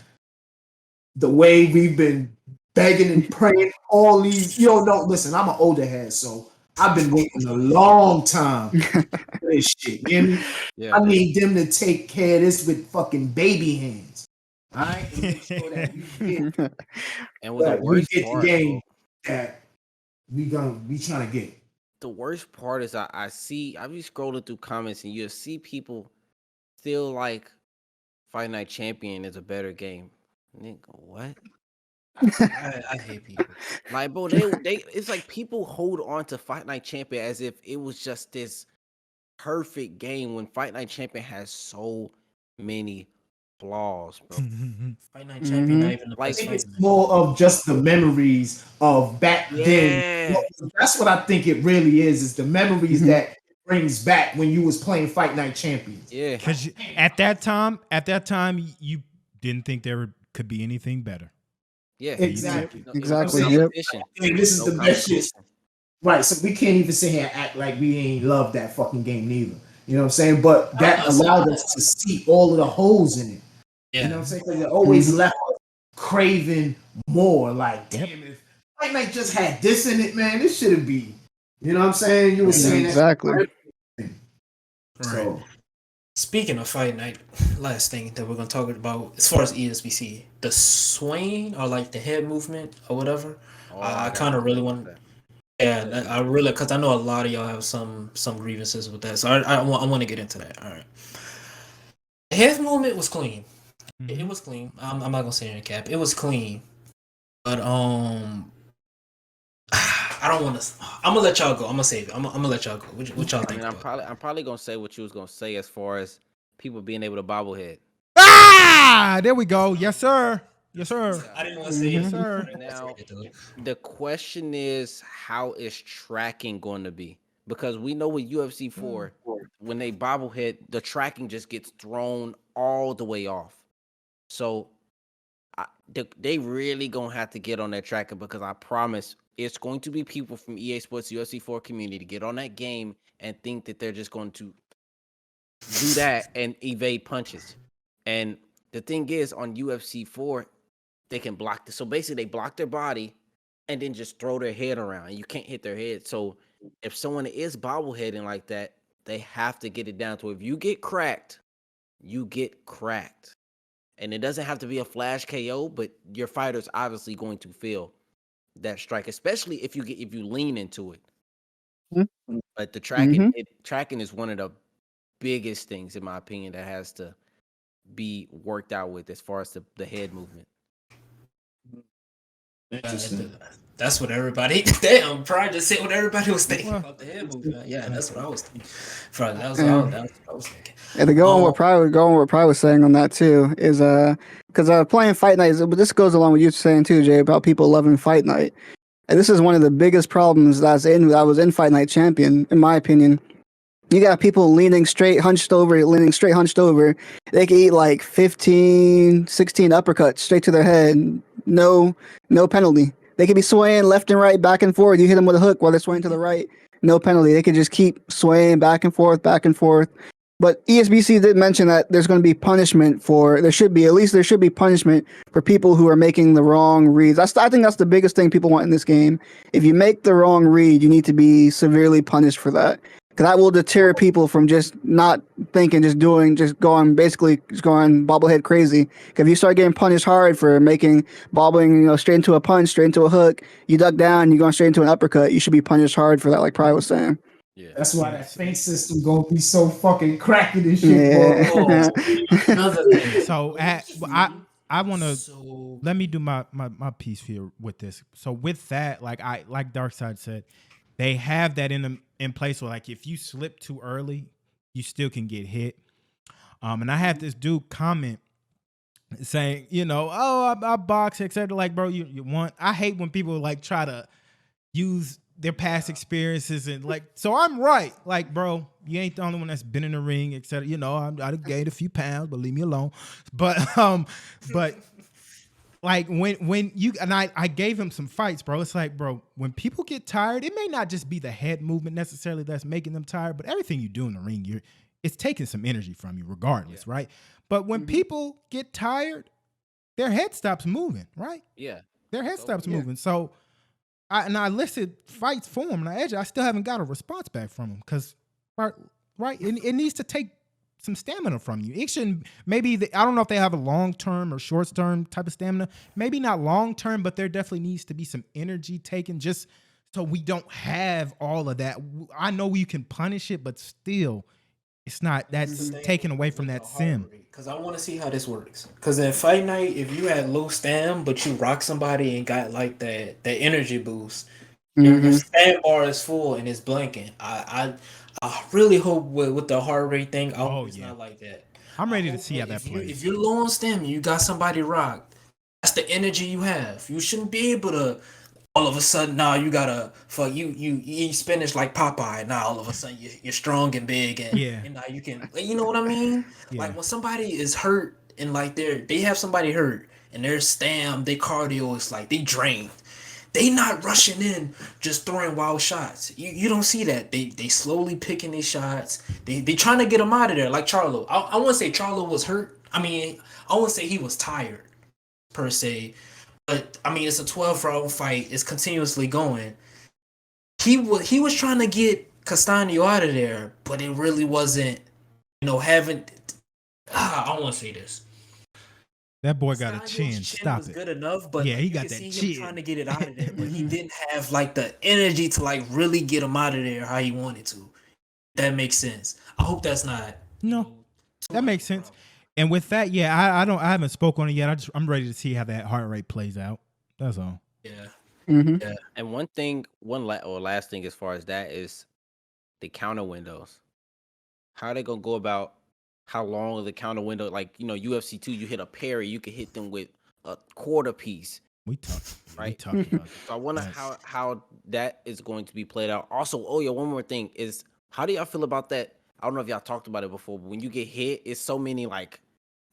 the way we've been begging and praying all these. No, listen, I'm an older head, so I've been waiting a long time for this shit. You know? Yeah. I need them to take care of this with fucking baby hands. All right? And make sure that we get the game that we trying to get. The worst part is I be scrolling through comments and you'll see people still like Fight Night Champion is a better game. Nigga, what? I hate people. Like, bro, they it's like people hold on to Fight Night Champion as if it was just this perfect game when Fight Night Champion has so many flaws, bro. Fight Night Champion, not even the Like, best It's fight. more of just the memories of back then. That's what I think it really is the memories that brings back when you was playing Fight Night Champions. Yeah. Because at that time, you didn't think there could be anything better. Yeah, Exactly. Exactly. Yep. And this is the best shit. Right. So we can't even sit here and act like we ain't love that fucking game neither. You know what I'm saying? But that allowed us to see all of the holes in it. Yeah. You know what I'm saying? Because it always left us craving more. Like, damn, if Fight Night just had this in it, man, this should be. You know what I'm saying? You were saying exactly. Right. So, speaking of Fight Night, last thing that we're gonna talk about as far as ESBC, the swing or like the head movement or whatever. I kind of really want. Yeah, I really, because I know a lot of y'all have some grievances with that, so I want to get into that. All right, the head movement was clean. It was clean. I'm not gonna say any cap. It was clean, but I don't want to. I'm gonna let y'all go. I'm gonna save it. I'm gonna let y'all go. What y'all think? I'm probably gonna say what you was gonna say as far as people being able to bobblehead. There we go. Yes, sir. Yes, sir. I didn't want to say yes, sir. Now, the question is, how is tracking going to be? Because we know with UFC 4, when they bobblehead, the tracking just gets thrown all the way off. So they really gonna have to get on that tracking, because I promise it's going to be people from EA Sports UFC 4 community get on that game and think that they're just going to do that and evade punches. And the thing is, on UFC 4, they can block this. So basically, they block their body and then just throw their head around, and you can't hit their head. So if someone is bobbleheading like that, they have to get it down to, if you get cracked, you get cracked. And it doesn't have to be a flash KO, but your fighter's obviously going to feel that strike, especially if you lean into it. Mm-hmm. But the tracking, tracking is one of the biggest things, in my opinion, that has to be worked out with as far as the head movement. That's what everybody. Damn, Pride just said what everybody was thinking about the head movement. Yeah, that's what I was thinking. That was what I was thinking. And to go on what Pride was saying on that too is because playing Fight Night, but this goes along with you saying too, Jay, about people loving Fight Night. And this is one of the biggest problems that was in Fight Night Champion, in my opinion. You got people leaning straight, hunched over. They can eat like 15, 16 uppercuts straight to their head. No penalty. They could be swaying left and right, back and forth. You hit them with a hook while they're swaying to the right. No penalty. They could just keep swaying back and forth. But ESBC did mention that there should be punishment for people who are making the wrong reads. I think that's the biggest thing people want in this game. If you make the wrong read, you need to be severely punished for that. Because that will deter people from just not thinking, just going bobblehead crazy. If you start getting punished hard for bobbling, straight into a punch, straight into a hook, you duck down, you're going straight into an uppercut, you should be punished hard for that, like Pry was saying. Yeah. That's why that feint system gonna be so fucking cracking and shit, bro. Another thing. So I want to let me do my piece here with this. So with that, like Darkside said, they have that in place where like if you slip too early, you still can get hit. And I had this dude comment saying, I box, etc. Like, bro, you want? I hate when people like try to use their past experiences and like, so I'm right. Like, bro, you ain't the only one that's been in the ring, etc. I gained a few pounds, but leave me alone. But like when you and I gave him some fights, bro. It's like, bro, when people get tired, it may not just be the head movement necessarily that's making them tired, but everything you do in the ring, it's taking some energy from you regardless, right? But when people get tired, their head stops moving, right? Yeah. Their head stops moving. So I listed fights for him, and I still haven't got a response back from him because, right? It needs to take some stamina from you. It shouldn't. Maybe I don't know if they have a long term or short term type of stamina. Maybe not long term, but there definitely needs to be some energy taken just so we don't have all of that. I know you can punish it, but still, it's not. That's taken away from that sim. Because I want to see how this works. Because in Fight Night, if you had low stam, but you rock somebody and got like that energy boost, your stam bar is full and it's blanking. I really hope with the heart rate thing, it's not like that. I'm ready to see how that plays. If you're low on stam and you got somebody rocked, that's the energy you have. You shouldn't be able to all of a sudden, you gotta you eat spinach like Popeye. Now all of a sudden you're strong and big and now you can, you know what I mean? Yeah. Like when somebody is hurt and like they have somebody hurt and their stam, their cardio is like they drained. They not rushing in just throwing wild shots. You don't see that. They slowly picking these shots. They trying to get them out of there. Like Charlo. I wouldn't say Charlo was hurt. I mean, I wouldn't say he was tired per se. But I mean, it's a 12-round fight. It's continuously going. He was trying to get Castaño out of there, but it really wasn't. Having. I don't want to say this. That boy got a chin. Stop was it. Good enough, but he got that see chin. him trying to get it out of there, but he didn't have like the energy to like really get him out of there how he wanted to. That makes sense. I hope that's not. No, that makes sense. And with that, I haven't spoken on it yet. I'm ready to see how that heart rate plays out. That's all. Yeah. Mm-hmm. Yeah. And last thing as far as that is the counter windows. How are they gonna go about how long the counter window? Like UFC 2, you hit a parry, you can hit them with a quarter piece. We talked about that. So I wonder how that is going to be played out. Also, one more thing is, how do y'all feel about that? I don't know if y'all talked about it before, but when you get hit, it's so many like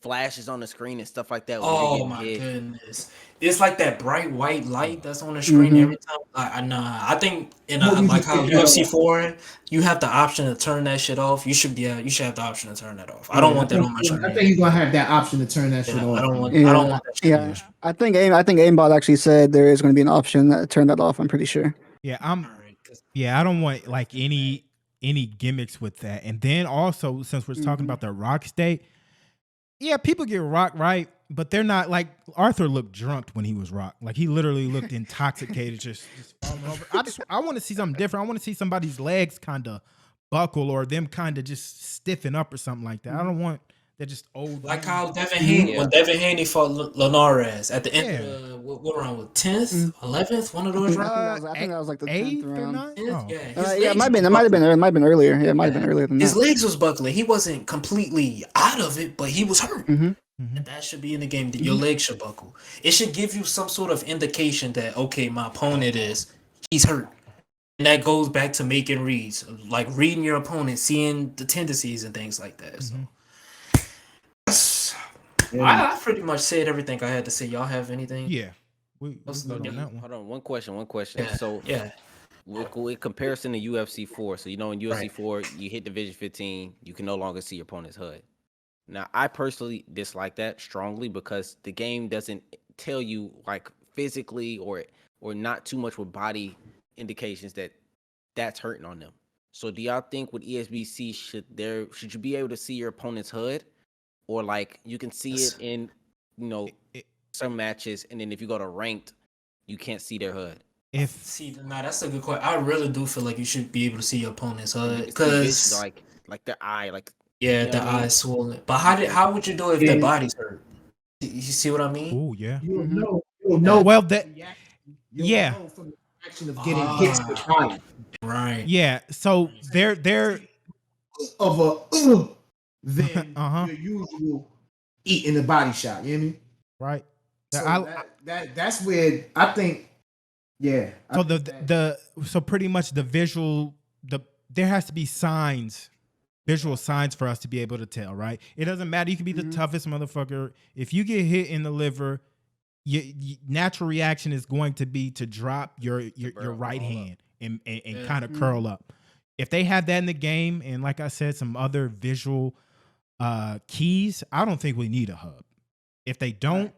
flashes on the screen and stuff like that. Oh my goodness! It's like that bright white light that's on the screen every time. I think like how UFC 4, you have the option to turn that shit off. You should have the option to turn that off. I don't want that on my screen. I think he's gonna have that option to turn that shit off. I don't want that shit. Yeah, I think aimbot actually said there is going to be an option to turn that off. I'm pretty sure. Yeah, I don't want like any gimmicks with that. And then also, since we're talking about the rock state, people get rocked, right? But they're not like Arthur looked drunk when he was rocked. Like he literally looked intoxicated, just falling over. I want to see something different. I want to see somebody's legs kind of buckle or them kind of just stiffen up or something like that. I don't want they're just old. Like how Devin Haney fought Linares at the end of what round was 10th, 11th, one of those rounds. I think that was like the 10th round. It might have been earlier. Yeah, it might have been earlier than that. His legs was buckling. He wasn't completely out of it, but he was hurt. And that should be in the game. That your legs should buckle. It should give you some sort of indication that my opponent he's hurt. And that goes back to making reads, like reading your opponent, seeing the tendencies and things like that. So. I pretty much said everything I had to say. Y'all have anything? Yeah. We on that one. Hold on, one question. Yeah. So with comparison to UFC 4, so in UFC Right. 4, you hit Division 15, you can no longer see your opponent's HUD. Now, I personally dislike that strongly because the game doesn't tell you like physically or not too much with body indications that's hurting on them. So, do y'all think with ESBC should you be able to see your opponent's HUD, or like you can see it in some matches, and then if you go to ranked, you can't see their HUD? That's a good question. I really do feel like you should be able to see your opponent's HUD because like their eye, like the eye swollen. But how would you know if their body's hurt? You see what I mean? Oh yeah. You'll know. Well, from the action of getting hit with body. Right. Yeah. So they're of a than your usual eating a body shot. You know what I mean? Right. So that's where I think. Yeah. So so pretty much the visual there has to be visual signs for us to be able to tell, right? It doesn't matter. You can be the toughest motherfucker. If you get hit in the liver, your natural reaction is going to be to drop your right hand and kind of curl up. If they have that in the game, and like I said, some other visual keys, I don't think we need a hub. If they don't,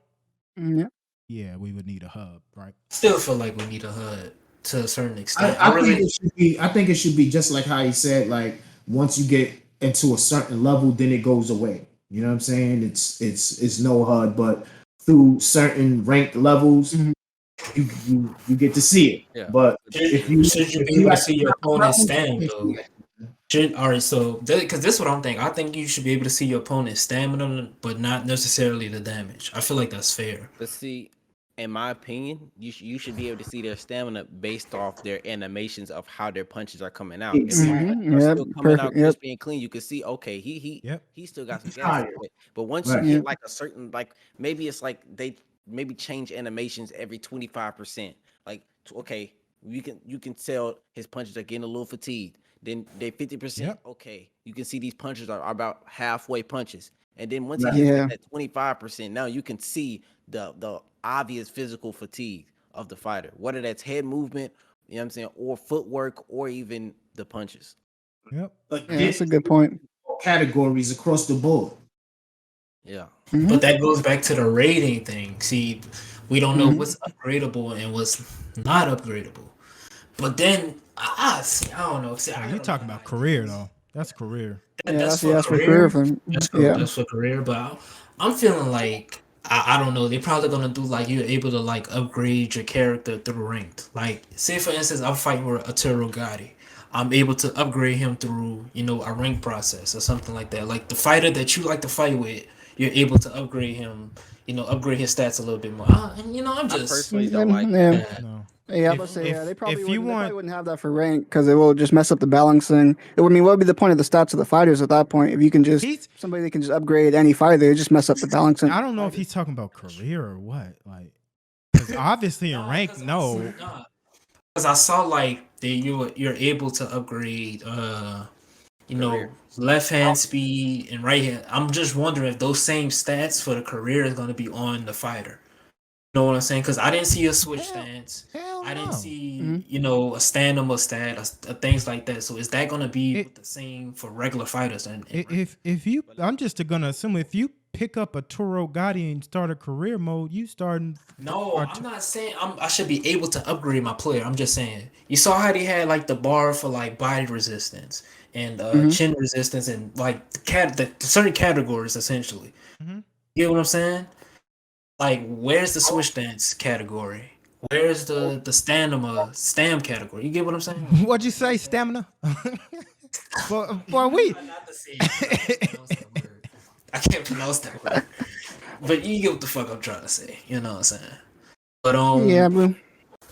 yeah, we would need a hub, right? Still feel like we need a HUD to a certain extent. I think it should be just like how he said, like once you get into a certain level, then it goes away. You know what I'm saying? It's no HUD, but through certain ranked levels, you get to see it. Yeah. But should you be able to see your opponent's stamina though? All right, so because this is what I'm thinking. I think you should be able to see your opponent's stamina, but not necessarily the damage. I feel like that's fair. But see, in my opinion, you should be able to see their stamina based off their animations of how their punches are coming out. If their punches are still coming out crispy and clean, you can see, okay, he still got some gas. But once you hit like a certain, like maybe it's like they maybe change animations every 25%. Like, okay, you can tell his punches are getting a little fatigued. Then they 50%. Okay, you can see these punches are about halfway punches. And then once he gets at 25%, now you can see the obvious physical fatigue of the fighter, whether that's head movement, you know what I'm saying, or footwork, or even the punches. Yep. That's a good point. Categories across the board. Yeah. But that goes back to the rating thing. See, we don't know what's upgradable and what's not upgradable. But then, I don't know. See, you're talking about career, though. That's career. That's for career. That's for career. But I'm feeling like, I don't know. They're probably going to do like you're able to like upgrade your character through ranked. Like, say, for instance, I'm fighting with Arturo Gatti. I'm able to upgrade him through, a rank process or something like that. Like the fighter that you like to fight with, you're able to upgrade him, upgrade his stats a little bit more. And I'm just... I personally don't like that. No. Yeah, I was say they probably wouldn't have that for rank because it will just mess up the balancing. What would be the point of the stats of the fighters at that point? If you can somebody that can just upgrade any fighter, just mess up the balancing. I don't know if he's talking about career or what. Like, because obviously in rank, no. Because I saw like you're able to upgrade, left hand speed and right hand. I'm just wondering if those same stats for the career is going to be on the fighter. You know what I'm saying? Because I didn't see a switch stance. I didn't see, a stamina stat, things like that. So is that going to be the same for regular fighters? I'm just going to assume if you pick up a Turo Gotti and start a career mode, you starting. No, I'm not saying I should be able to upgrade my player. I'm just saying you saw how they had like the bar for like body resistance and chin resistance and like the certain categories essentially. You get what I'm saying? Like, where's the switch stance category? Where's the stam category? You get what I'm saying? What'd you say, stamina? Boy, we. I can't pronounce that word. But you get what the fuck I'm trying to say. You know what I'm saying? But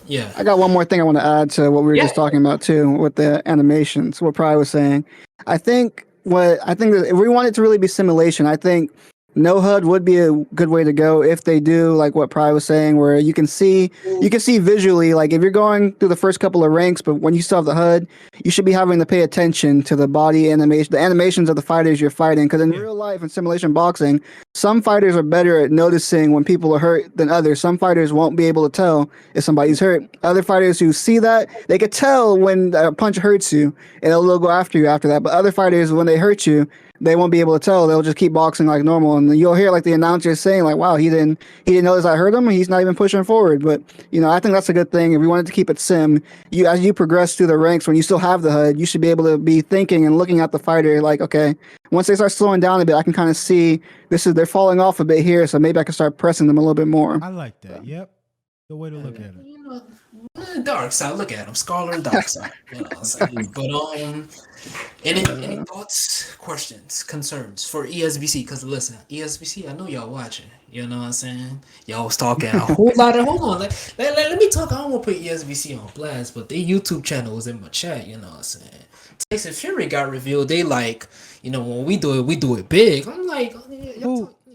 yeah. I got one more thing I want to add to what we were just talking about too with the animations. What Pry was saying. I think that if we want it to really be simulation, I think no HUD would be a good way to go if they do like what Pry was saying, where you can see visually, like if you're going through the first couple of ranks, but when you still have the HUD, you should be having to pay attention to the body animation, the animations of the fighters you're fighting. Because in real life, in simulation boxing, some fighters are better at noticing when people are hurt than others. Some fighters won't be able to tell if somebody's hurt. Other fighters who see that, they could tell when a punch hurts you, and they'll go after you after that. But other fighters, when they hurt you, they won't be able to tell. They'll just keep boxing like normal, and you'll hear like the announcer saying like, "Wow, he didn't notice I hurt him, and he's not even pushing forward." But I think that's a good thing. If we wanted to keep it sim, as you progress through the ranks, when you still have the HUD, you should be able to be thinking and looking at the fighter like, okay, once they start slowing down a bit, I can kind of see they're falling off a bit here, so maybe I can start pressing them a little bit more. I like that. Yep, the way to look at it. Dark side, look at him, Scholar Dark side. But any thoughts, questions, concerns for ESBC? Because listen, ESBC, I know y'all watching. You know what I'm saying? Y'all was talking a whole lot of. Hold on, let me talk. I don't want to put ESBC on blast, but their YouTube channel was in my chat. You know what I'm saying? Tyson Fury got revealed. They like, when we do it big. I'm like,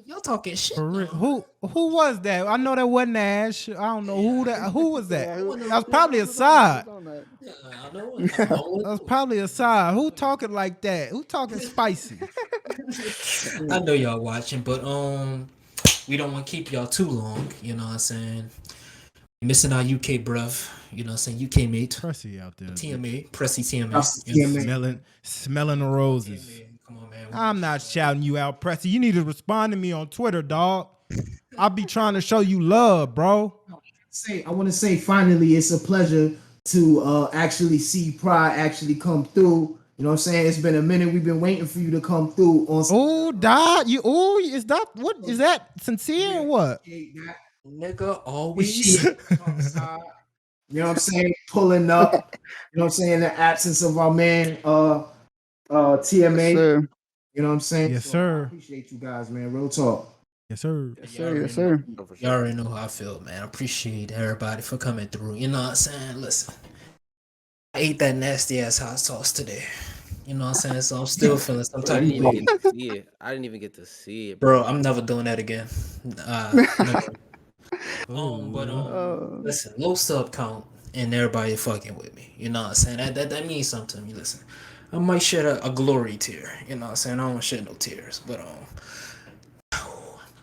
y'all talking shit. Who was that? I know that wasn't Ash. I don't know who was that. That was probably Assad. That was probably Assad. Who talking like that? Who talking spicy? I know y'all watching, but we don't want to keep y'all too long. You know what I'm saying? Missing our UK bruv. You know what I'm saying? UK mate. Pressy out there. TMA. Pressy TMA. Smelling the roses. Come on, man. I'm not shouting you out, Pressy. You need to respond to me on Twitter, dog. I'll be trying to show you love, bro. I want to say finally it's a pleasure to actually see Pride actually come through. You know what I'm saying? It's been a minute. We've been waiting for you to come through on. Oh, dog. Is that sincere or what? Nigga, always. You know what I'm saying? Pulling up. You know what I'm saying? In the absence of our man, TMA. Yes, you know what I'm saying? Yes, sir. I appreciate you guys, man. Real talk. Yes, sir. Yes, sir. Yes, sir. Y'all already know how I feel, man. I appreciate everybody for coming through. You know what I'm saying? Listen, I ate that nasty ass hot sauce today. You know what I'm saying? So I'm still feeling some type of way. I didn't even get to see it, bro. I'm never doing that again. Never. Listen, low sub count and everybody fucking with me. You know what I'm saying? That means something to me. Listen, I might shed a glory tear. You know what I'm saying? I don't want to shed no tears, but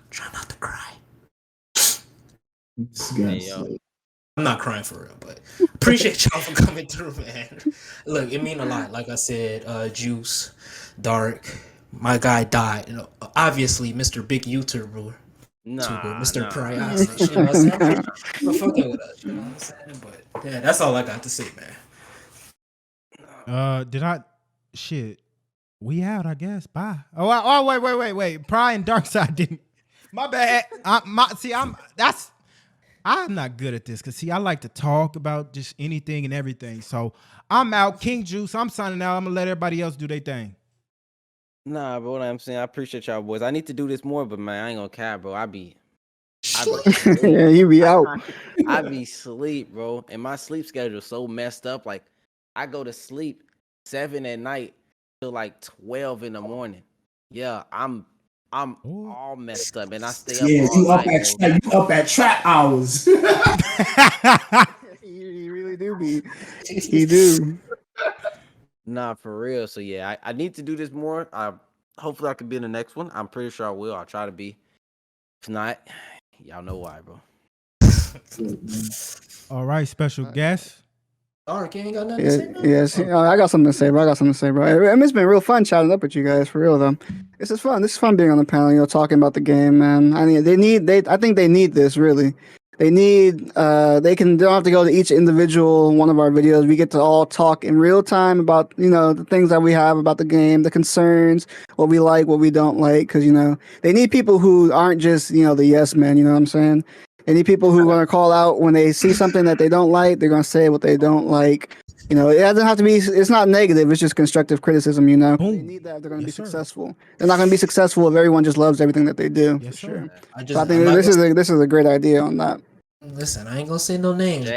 try not to cry. I'm not crying for real, but appreciate y'all for coming through, man. Look, it mean a lot. Like I said, Juice, Dark, my guy died. Obviously, Mr. Big YouTuber. Mr. Pryoxis, you know what I'm saying? But fucking with us, you know what I'm saying? But yeah, that's all I got to say, man. We out, I guess. Bye. Oh, wait. Pry and Darkside didn't. My bad. I'm not good at this because I like to talk about just anything and everything. So I'm out. KingJuice, I'm signing out. I'm gonna let everybody else do their thing. Nah, bro, what I'm saying, I appreciate y'all boys. I need to do this more, but man, I ain't gonna cap, bro. I be yeah, you be out. I be sleep, bro. And my sleep schedule so messed up. Like I go to sleep 7 at night till like 12 in the morning. Yeah, I'm all messed up, and I stay up. Yeah, all night, you up at trap hours. You really do be. You do. Nah, for real. So yeah, I need to do this more. Hopefully I can be in the next one. I'm pretty sure I will. I'll try to be. If not, y'all know why, bro. All right, special guest. Dark, you ain't got nothing to say, bro? Yes, I got something to say, bro. It's been real fun chatting up with you guys, for real, though. This is fun. This is fun being on the panel, talking about the game, man. I mean, I think they need this, really. They don't have to go to each individual one of our videos. We get to all talk in real time about, the things that we have about the game, the concerns, what we like, what we don't like. Because, they need people who aren't just, the yes men, you know what I'm saying? They need people who are going to call out when they see something that they don't like. They're going to say what they don't like. It doesn't have to be, it's not negative. It's just constructive criticism, They need that if they're going to be successful. They're not going to be successful if everyone just loves everything that they do. Yes, for sure. I think this is a great idea on that. Listen, I ain't gonna say no names.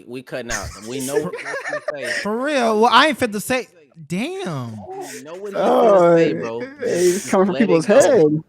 We cutting out. We know what you say. For real. Well, I ain't fit to say. Damn. You know what he's gonna say, bro. He's coming from people's head.